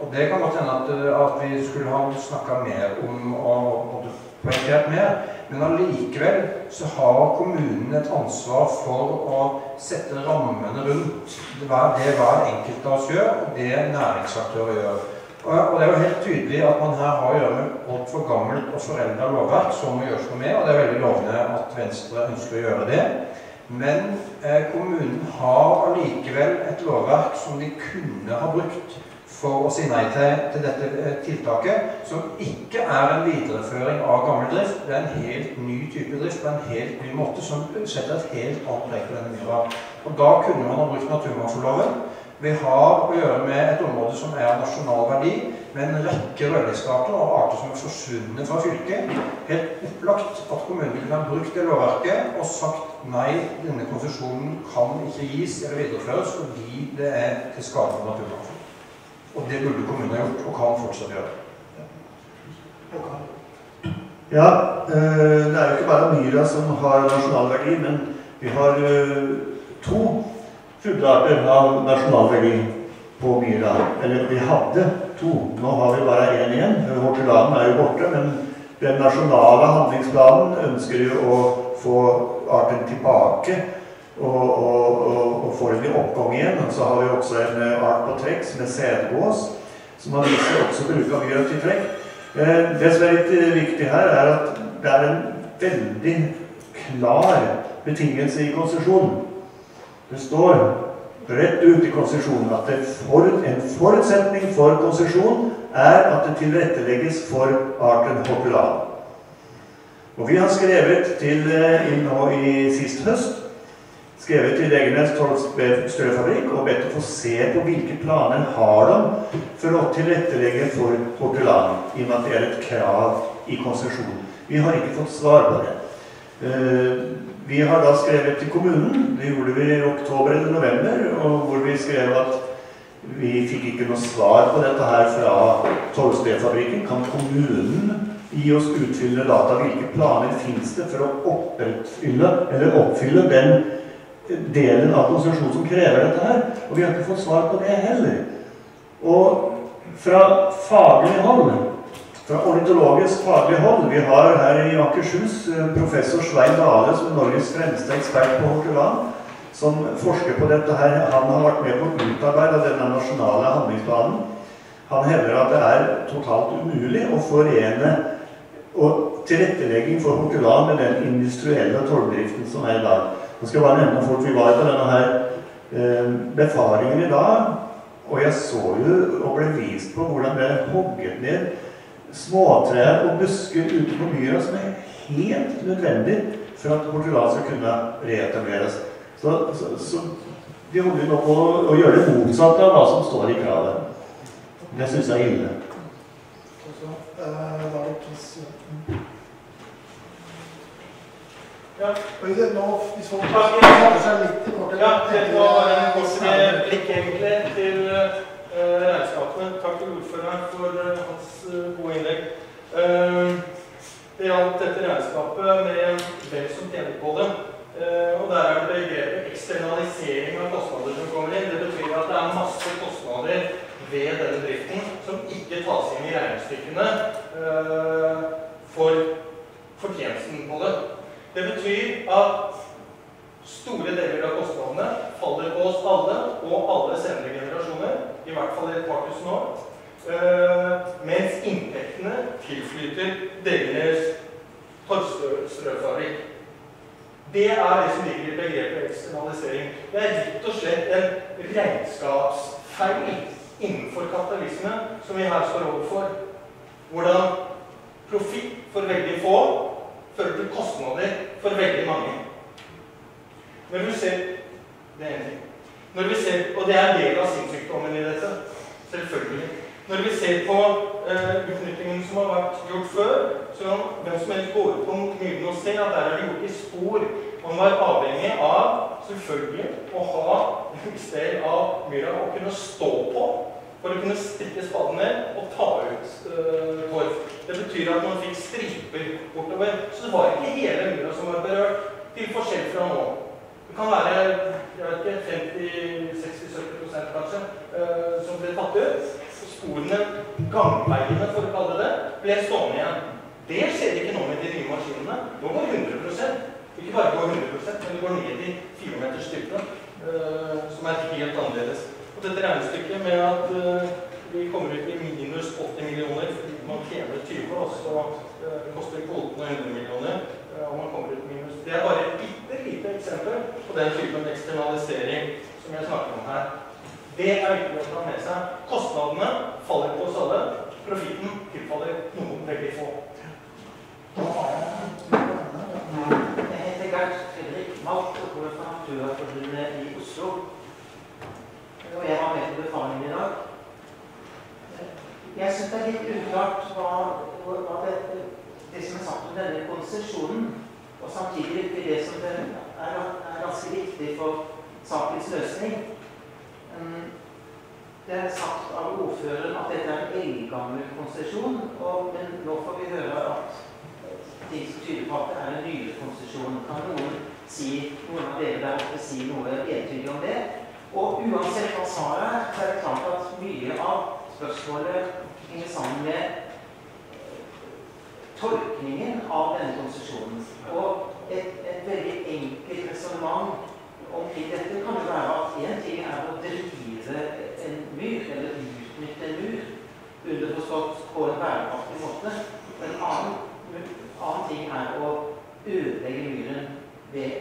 Og det kan godt hende at vi skulle ha snakket mer om og poengtert mer, men allikevel så har kommunen et ansvar for å sette rammene rundt det hver enkelt av oss gjør, og det næringsaktører gjør. Og det jo helt tydelig at man her har å gjøre med alt for gammelt og foreldet lovverk som må gjøres noe med, og det veldig lovende at Venstre ønsker å gjøre det. Men kommunen har allikevel et lovverk som de kunne ha brukt for å si nei til dette tiltaket, som ikke en videreføring av gammel drift. Det en helt ny type drift på en helt ny måte, som setter et helt annet preg på denne myra. Og da kunne man ha brukt naturmangfoldloven. Vi har å gjøre med et område som nasjonal verdi, med en rekke rødlistearter og arter som forsvunnet fra fylket. Helt opplagt at kommunen kunne ha brukt det lovverket og sagt nei, denne konsesjonen kan ikke gis eller videreføres fordi det til skade for naturmangfold. Og det burde kommunen ha gjort, og kan fortsatt gjøre. Ja, det jo ikke bare myra som har nasjonal verdi, men vi har 2 fuglearter av nasjonal verdi på myra. Eller vi hadde 2, nå har vi bare 1 igjen. Hortulanen jo borte, men den nasjonale handlingsplanen ønsker jo å få arten tilbake, og får den I oppgang igjen. Og så har vi også en art på trekk som sedgås, som har vist seg også bruk av myra til trekk. Det som litt viktig her at det en veldig klar betingelse I konsesjonen. Det står rett ut I konsesjonen at en forutsetning for konsesjon at det tilrettelegges for arten hortulan. Og vi har skrevet til nå I sist høst, skrevet til Egernes Torvstrøfabrikk og bedt å få se på hvilke planer har de for å tilrettelegge for hortulan, I og med at det et krav I konsesjonen. Vi har ikke fått svar på det. Vi har da skrevet til kommunen, det gjorde vi I oktober eller november, og hvor vi skrev at vi fikk ikke noe svar på dette her fra Torvstrøfabrikken. Kan kommunen gi oss utfyllende data? Hvilke planer finnes det for å oppfylle den delen av konsesjonen som krever dette her? Og vi har ikke fått svar på det heller. Og fra faglig hold, fra ornitologisk faglig hold, vi har her I Akershus professor Svein Dale som Norges fremste ekspert på hortulan, som forsker på dette her. Han har vært med på å utarbeide denne nasjonale handlingsplanen. Han hevder at det totalt umulig å forene og tilrettelegging for hortulan med den industrielle torvdriften som I dag. Nå skal jeg bare nevne fort, vi var på denne her befaringen I dag, og jeg så jo og ble vist på hvordan det hogget ned småtrær og busker ute på myra som helt nødvendig for at hortulan skal kunne reetableres. Så de holder nå på å gjøre det motsatt av hva som står I kravet. Det synes jeg ille. Ja. Hvis folk Ja, det var en kort blikk egentlig til regnskapet. Takk til ordføreren for hans gode innlegg. Det gjaldt dette regnskapet med hvem som tjener på det. Og der det begrepet eksternalisering av kostnader som kommer inn. Det betyr at det masse kostnader ved denne driften som ikke tas inn i regnestykkene for fortjenesten på det. Det betyr at store deler av kostnadene faller på oss alle og alle senere generasjoner, i hvert fall i et par tusen år, mens inntektene tilflyter deres torvstrøfabrikk. Det det som ligger i begrepet eksternalisering. Det rett og slett en regnskapsfeil innenfor kapitalisme som vi her står overfor. Hvordan profitt for veldig få fører til kostnader for veldig mange. Når vi ser, det en ting. Når vi ser, og det en del av sinnssykdommen i dette, selvfølgelig. Når vi ser på utnyttingen som har vært gjort før, så kan hvem som helst gå ut på myrene og se at der det gjort i spor. Man var avhengig av, selvfølgelig, å ha en sted av myra å kunne stå på, for å kunne stikke spaden ned og ta ut torv. Det betyr at man fikk striper bortover. Så det var ikke hele myra som var berørt, til forskjell fra nå. Det kan være, jeg vet ikke, 50-60-70% kanskje, som ble tatt ut. Sporene, gangveiene for å kalle det, ble stående igjen. Det skjer ikke nå med de nye maskinene. Nå går 100%. Ikke bare går 100%, men det går ned i 4 meters styrke, som helt annerledes. Og dette regnestykket med at vi kommer ut i minus 80 millioner, fordi man tjener 20, og så koster kvotene 100 millioner, og man kommer ut minus. Det bare et lite eksempel på den typen eksternalisering som jeg snakker om her. Det viktig å ta med seg. Kostnadene faller på oss alle. Profitten tilfaller noen veldig få. Jeg heter Gert Fredrik Malt og går fra Naturforbundet i Oslo. Og jeg var med på befalingen i dag. Jeg synes det litt uklart hva det som sagt om denne konsesjonen, og samtidig ikke det som det ganske viktig for sakens løsning. Det sagt av ordføreren at dette en eldgammel konsesjon, men nå får vi høre at ting som tyder på at det en nyere konsesjon. Kan noen av dere der oppe si noe entydig om det? Og uansett hva svaret det klart at mye av spørsmålet henger sammen med tolkningen av denne konsesjonen. Og et veldig enkelt resonemang omkring dette kan jo være at en ting å drive en myr, eller utnytte en myr, underforstått på en bærekraftig måte. En annen ting å ødelegge myren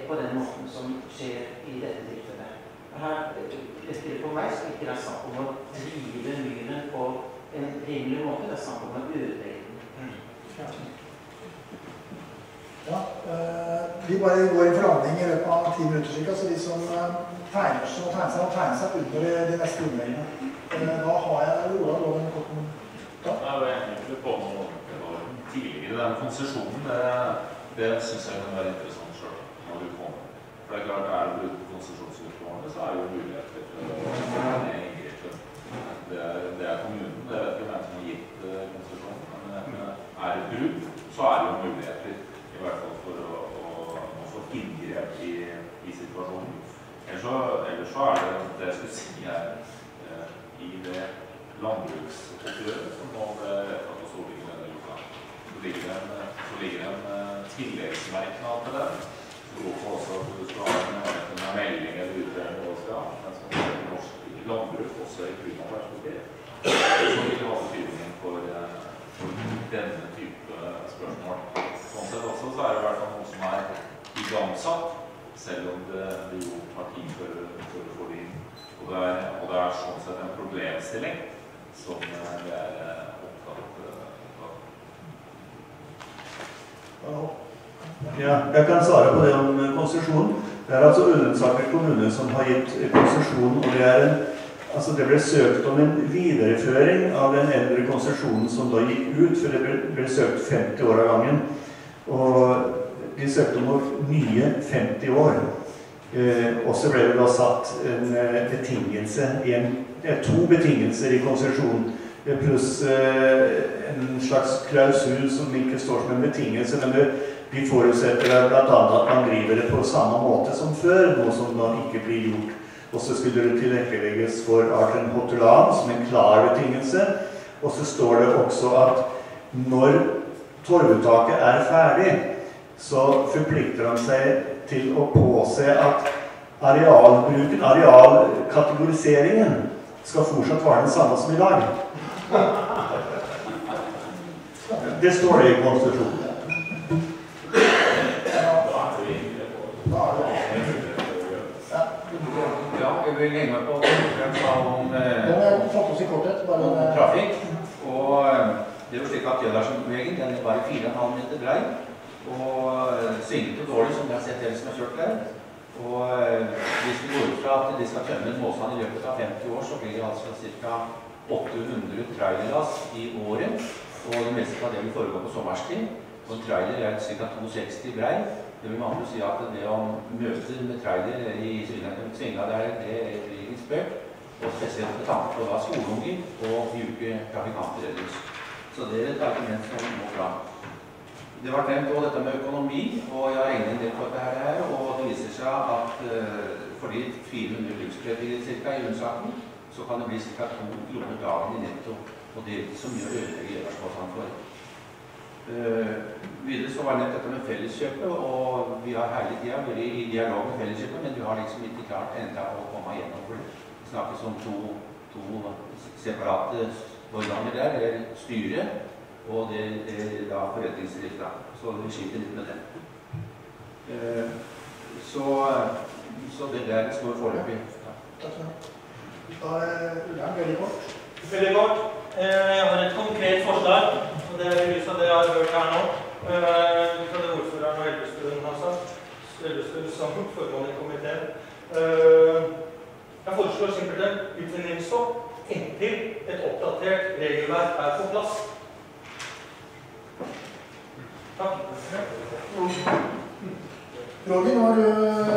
på den måten som skjer i dette tilfellet. Her virker det på meg som ikke snakk om å drive myren på en rimelig måte, det snakk om å ødelegge den. Ja, vi bare går i forhandling i løpet av 10 minutter cirka, så de som tegner seg under de neste innleggene. Da har jeg Ola lov en kort kommentar. Jeg var egentlig på noe tidligere. Den konsesjonen, det synes jeg kan være interessant selv når du kommer. For det klart, det brudd på konsesjonsvilkårene, så jo muligheter for det inngripen. Det kommunen, det vet ikke hvem som har gitt konsesjonen, men det brudd, så det jo muligheter. I hvert fall for å få inngrep i situasjonen. Ellers så det jeg skulle si i det landbruksoppgjøret som nå ble rettet på Stortinget denne uka. Så ligger en tilleggsmerknad til den. Så hvorfor også at du skal ha en melding eller utredning hva skal ha, men som er norsk landbruk også i klimaperspektiv. Så vil det ha betydning for denne type spørsmål. Sånn sett også så det i hvert fall noe som igangsatt, selv om det jo tar tid før du får det inn. Og det sånn sett en problemstilling som vi opptatt av. Ja, jeg kan svare på det om konsesjon. Det altså Ullensaker kommune som har gitt konsesjon, og det ble søkt om en videreføring av den eldre konsesjonen som da gikk ut, for det ble søkt 50 år av gangen. Og de søkte om nye 50 år. Og så ble det da satt en betingelse, to betingelser i konsesjonen. pluss en slags klausul som ikke står som en betingelse, men de forutsetter blant annet at man driver det på samme måte som før, noe som da ikke blir gjort. Og så skulle det tilrettelegges for arten hotulan som en klar betingelse, og så står det også at når torvuttaket er ferdig, så forplikter han seg til å påse at arealbruken, arealkategoriseringen, skal fortsatt være den samme som i dag. Det står det i konstitusjonen. Ja, jeg vil henge meg på konferansen om trafikk. Og det er jo slik at Jødarsen-vegen, den er bare 4,5 meter brei. Og svinget og dårlig, som jeg har sett dere som har kjørt der. Og hvis vi går ut fra at de skal tømme en målstand i løpet av 50 år, så blir det altså ca. 800 trailerlass i året. Og det meste av det vil foregå på sommerstid. Og en trailer er ca. 260 brei. Det vil man si at det å møte med trailer i svinga der, det blir litt spøk. Og spesielt med tanke på skoleunger og mjuke trafikanter ellers. Så det er et argument som må fram. Det var nevnt også dette med økonomi, og jeg har regnet en del på dette her, og det viser seg at fordi 400 brukskreditter cirka i unnsaken, så kan det bli ca. 2 kroner dagen i netto, og det som gjør øvrige Gjøvarskåsene for. Videre så var det nevnt dette med felleskjøpet, og vi har hele tiden vært i dialog med felleskjøpet, men vi har liksom ikke klart enda å komme igjennom for det. Det snakkes om to separate organer der, det er styret, og det er da forretningsdrifta. Så vi skiter litt med det. Så det der står foreløpig. Takk skal du ha. Da er Ullern veldig kort. Veldig kort. Jeg har et konkret forslag, og det er i lys av det jeg har hørt her nå. Fra det ordføreren og Elvestuen har sagt, Elvestuen som formann i komiteen. Jeg foreslår simpelthen utvinningsstopp inntil et oppdatert regelverk er på plass. Takk. Roger, nå er du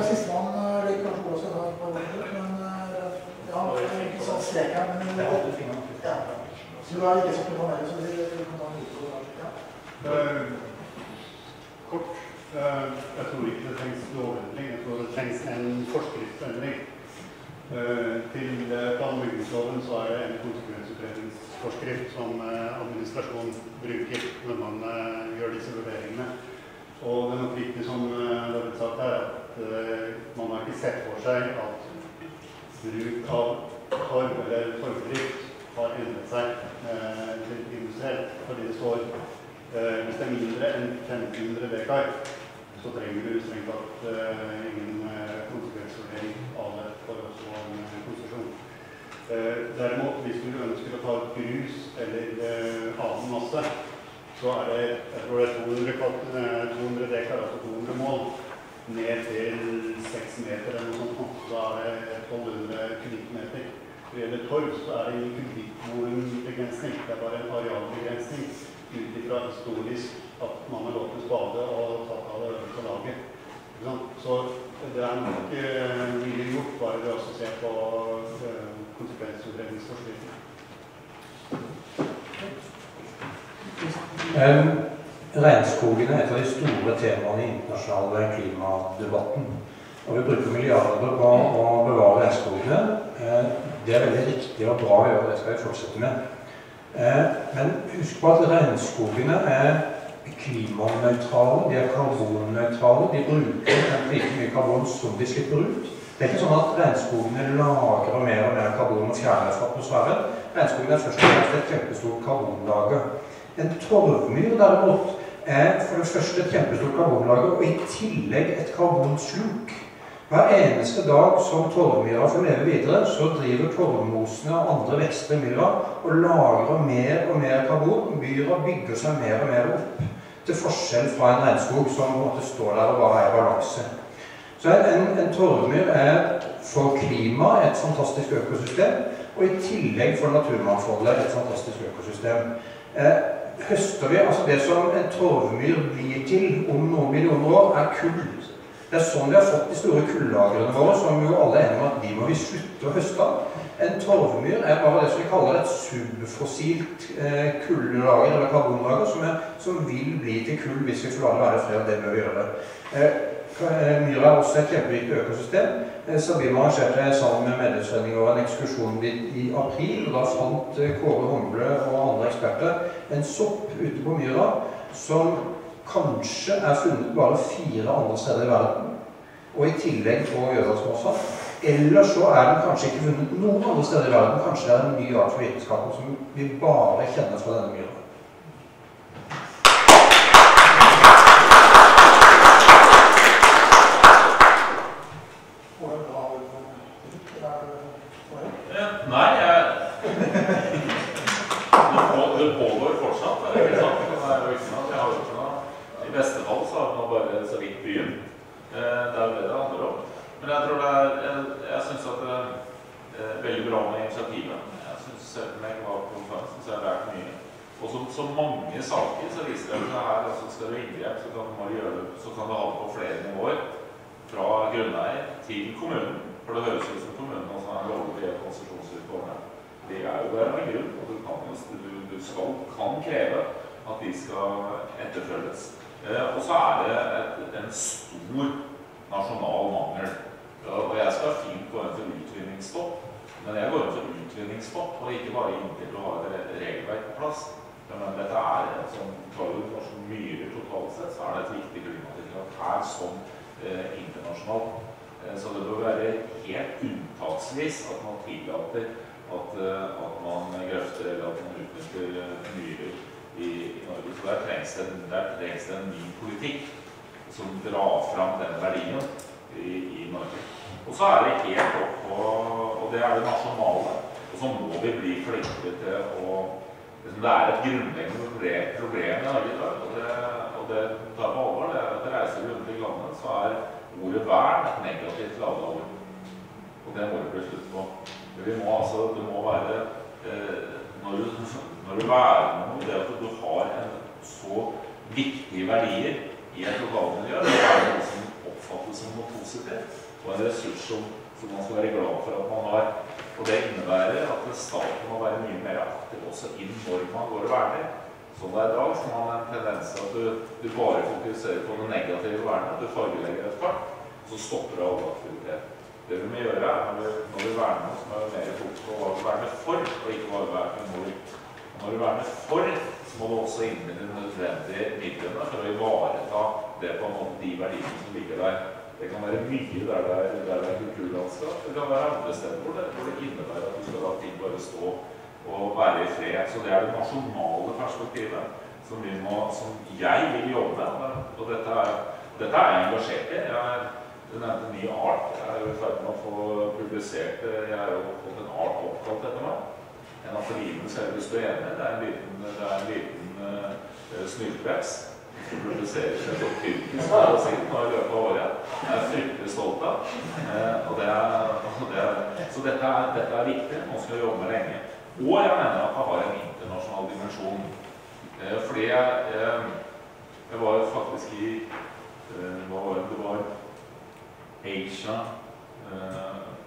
sistemann, det kanskje også har på ordet, men ja, det er ikke sånn strek her, men det er alltid fint. Ja. Så du er ikke sånn på meg, så vi kan ta en liten ja. Kort. Jeg tror ikke det trengs lovendring, jeg tror det trengs en forskriftsendring. Til plan- og bygningsloven så er det en konsekvensutredningsforskrift som administrasjonen bruker når man gjør disse vurderingene. Og det er nok viktig som det har blitt sagt her, at man har ikke sett for seg at bruk av torv eller torvdrift har endret seg til industrielt. Fordi det står, hvis det er mindre enn 1500 dekar, så trenger du strengt tatt ingen konsekvensvurdering av det for å få en konsesjon. Derimot, hvis du ønsker å ta ut grus eller annen masse, så er det, jeg tror det er 200 dekar, altså 200 mål, ned til 6 meter eller noe sånt. Så er det 1200 kubikkmeter. Når det gjelder torv, så er det ingen kubikkvolumbegrensning. Det er bare en arealbegrensning ut ifra historisk at man har lov til å spade og tatt av det øverste laget. Så det er nok mye gjort bare ved å se på konsekvensutredningsforskriften. Regnskogene er et av de store temaene i internasjonale klimadebatten. Og vi bruker milliarder på å bevare regnskogene. Det er veldig riktig og bra å gjøre, det skal vi fortsette med. Men husk på at regnskogene er klimanøytrale, de er karbonnøytrale, de bruker like mye karbon som de slipper ut. Det er ikke sånn at regnskogene lagrer mer og mer karbon og fjerner fra atmosfæren. Regnskogene er først og fremst et kjempestort karbonlager. En torvmyr derimot er for det første et kjempestort karbonlager og i tillegg et karbonsluk. Hver eneste dag som torvmyra får leve videre, så driver torvmosene og andre vekster i myra og lagrer mer og mer karbon. Myra bygger seg mer og mer opp, til forskjell fra en regnskog som på en måte står der og bare er i balanse. Så en torvmyr er for klima et fantastisk økosystem, og i tillegg for naturmangfoldet et fantastisk økosystem. Høster vi, altså det som en torvmyr blir til om noen millioner år, er kull. Det er sånn vi har fått de store kullagrene våre, som jo alle er enige om at de må vi slutte å høste av. En torvmyr bare det som vi kaller et subfossilt kullelager eller karbonlager som vil bli til kull hvis vi får la det være fred, og det bør vi gjøre. Myra også et kjempeviktig økosystem. Sabima arrangerte sammen med medlemsforeningen og en ekskursjon i april, og da fant Kåre Humble og andre eksperter en sopp ute på Myra som kanskje funnet bare 4 andre steder i verden, og i tillegg på Gjødalsmossa. Eller så den kanskje ikke funnet noen andre steder i verden. Kanskje det en ny art for vitenskapen som vi bare kjenner fra denne myra. Nei, det pågår fortsatt. Det ikke sant? Det jo ikke noe. Jeg har jo ikke noe. I beste fall så har vi nå bare så vidt byen. Det jo det det handler om. Men jeg tror jeg synes at det veldig bra med initiativet. Jeg synes selv om jeg var på konferansen, så har jeg lært mye. Og så mange saker så viser det at her, altså skal du inngrep, så kan du gjøre det, så kan du ha det på flere nivåer. Fra grunneier til kommunen. For det høres ut som kommunen også lovlige konsesjonsvilkårene. De jo der med grunn, og du kan kreve at de skal etterfølges. Og så det en stor nasjonal mangel. Og jeg skal fint gå inn for utvinningsstopp, men jeg går inn for utvinningsstopp, og ikke bare inntil å ha et regelverk på plass. Men dette som tar ut norske myrer totalt sett, så det et viktig klimatiltak her som internasjonalt. Så det bør være helt unntaksvis at man tillater at man grøfter eller at man utnytter myrer i Norge. Så der trengs det en ny politikk som drar fram den verdien i Norge. Og så det helt opp på, og det det nasjonale, og så må vi bli flinkere til å det et grunnleggende problem i Norge i dag, og det tar på alvor, det at det reiser rundt i landet, så ordet vern et negativt ladeord. Og det må vi bli slutt på. Det må være, når du verner noe, det at du har en så viktige verdier i et lokalmiljø, det noe som oppfattes som noe positivt, og en ressurs som man skal være glad for at man har. Og det innebærer at staten må være mye mer aktiv også inn når man går og verner. Sånn det i dag, så man en tendens til at du bare fokuserer på det negative vernet, du fargelegger et kart, og så stopper du alle aktivitet. Det vi må gjøre når vi verner, så må vi mer fokus på hva vi verner for, og ikke hva vi verner mot. Når vi verner for, så må du også innbinde de nødvendige midlene for å ivareta det på en måte de verdiene som ligger der. Det kan være mye der det kulturlandskap. Det kan være andre steder hvor det innebærer at du skal la ting bare stå og være i fred. Så det det nasjonale perspektivet som jeg vil jobbe med. Og dette jeg engasjert i. Du nevnte en ny art. Jeg jo i ferd med å få publisert, jeg har jo fått en art oppkalt etter meg. En av felinene skal jeg lyst til å enig. Det en liten snyltveps. Som produserer seg på tyrkisk siden nå i løpet av året. Jeg fryktelig stolt av. Så dette viktig. Nå skal vi jobbe lenge. Og jeg mener at det har en internasjonal dimensjon. Fordi jeg var faktisk i det var Asia,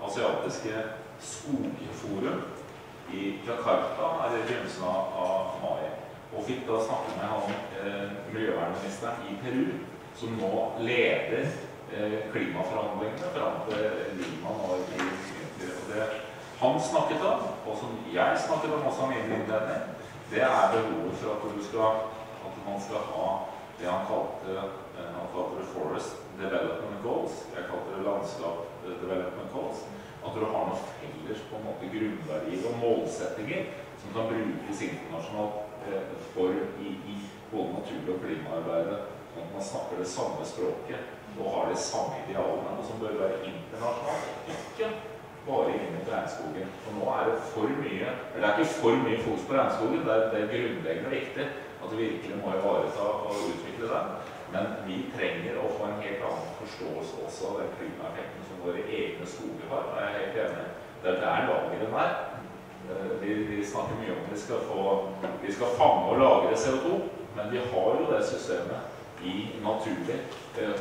asiatiske skogforum i Jakarta i begynnelsen av mai. Og fikk da snakke med miljøvernministeren i Peru, som nå leder klimaforhandlingene fram til Lima nå i vinter. Han snakket om, og som jeg snakket om også av min innledning, det behovet for at man skal ha det han kalte det Forest Development Goals, jeg kalte det Landskap Development Goals, at du har noe felles på en måte grunnverdier og målsettinger som kan brukes internasjonalt for i både natur- og klimaarbeidet, sånn at man snakker det samme språket og har de samme idealene, og som bør være internasjonalt, ikke bare inn mot regnskogen. For nå det for mye, det ikke for mye fokus på regnskogen, det grunnleggende viktig at vi virkelig må ivareta og utvikle den, men vi trenger å få en helt annen forståelse også av den klimaeffekten som våre egne skoger har, og jeg helt enig. Det der lageren vi snakker mye om vi skal fange og lagre CO2, men vi har jo det systemet naturlig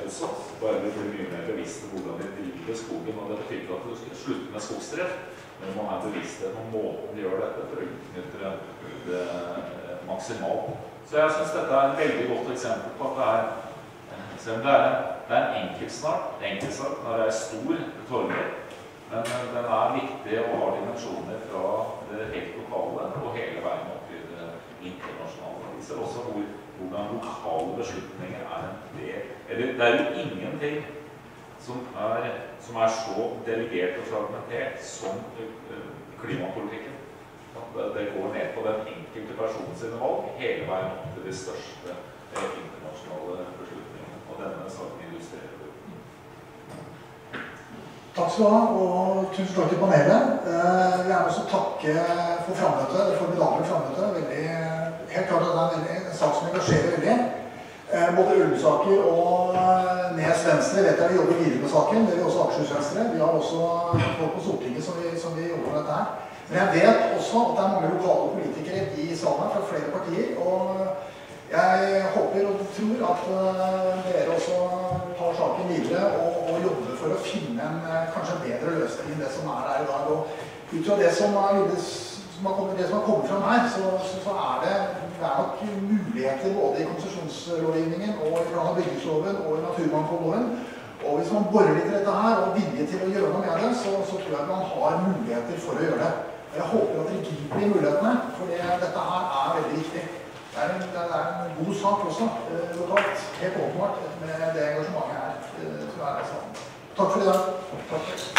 hos oss. Bare vi blir mye mer bevisste på hvordan vi driver skogen. Og det betyr ikke at du skal slutte med skogsdrift, men man er bevisst om måten de gjør dette for å utnytte det maksimalt. Så jeg synes dette er et veldig godt eksempel på at det er en enkeltsak når det er stor torvmyr, men den er viktig og har dimensjoner fra det helt lokale og hele veien opp i det internasjonale. Vi ser også hvordan lokale beslutninger er en del. Det er jo ingenting som er så delegert og fragmentert som klimapolitikken. Det går ned på den enkelte personens valg hele veien opp til de største internasjonale beslutningene. Og denne saken illustrerer det. Takk skal du ha, og tusen takk til panelet. Jeg vil gjerne også takke for fremmøtet, det formidable fremmøtet. Helt klart at det er en sak som engasjerer veldig. Både Ullensaker og Nes Venstre vet jeg vi jobber videre med saken. Det vil også Akershus Venstre. Vi har også folk på Stortinget som vi jobber med dette her. Men jeg vet også at det er mange lokale politikere i salen fra flere partier, og jeg håper og tror at dere også tar saken videre og jobber for å finne en kanskje bedre løsning enn det som er der i dag. Og ut fra det som har kommet fram her, så er det nok muligheter både i konsesjonslovgivningen og i plan- og bygningsloven og i naturmangfoldloven. Og hvis man borer litt i dette her og vilje til å gjøre noe med det, så tror jeg man har muligheter for å gjøre det. Jeg håper at dere griper de mulighetene, for dette her er veldig viktig. Det er en god sak også, lokalt, helt åpenbart, med det engasjementet her som er i salen. Takk for i dag. Takk.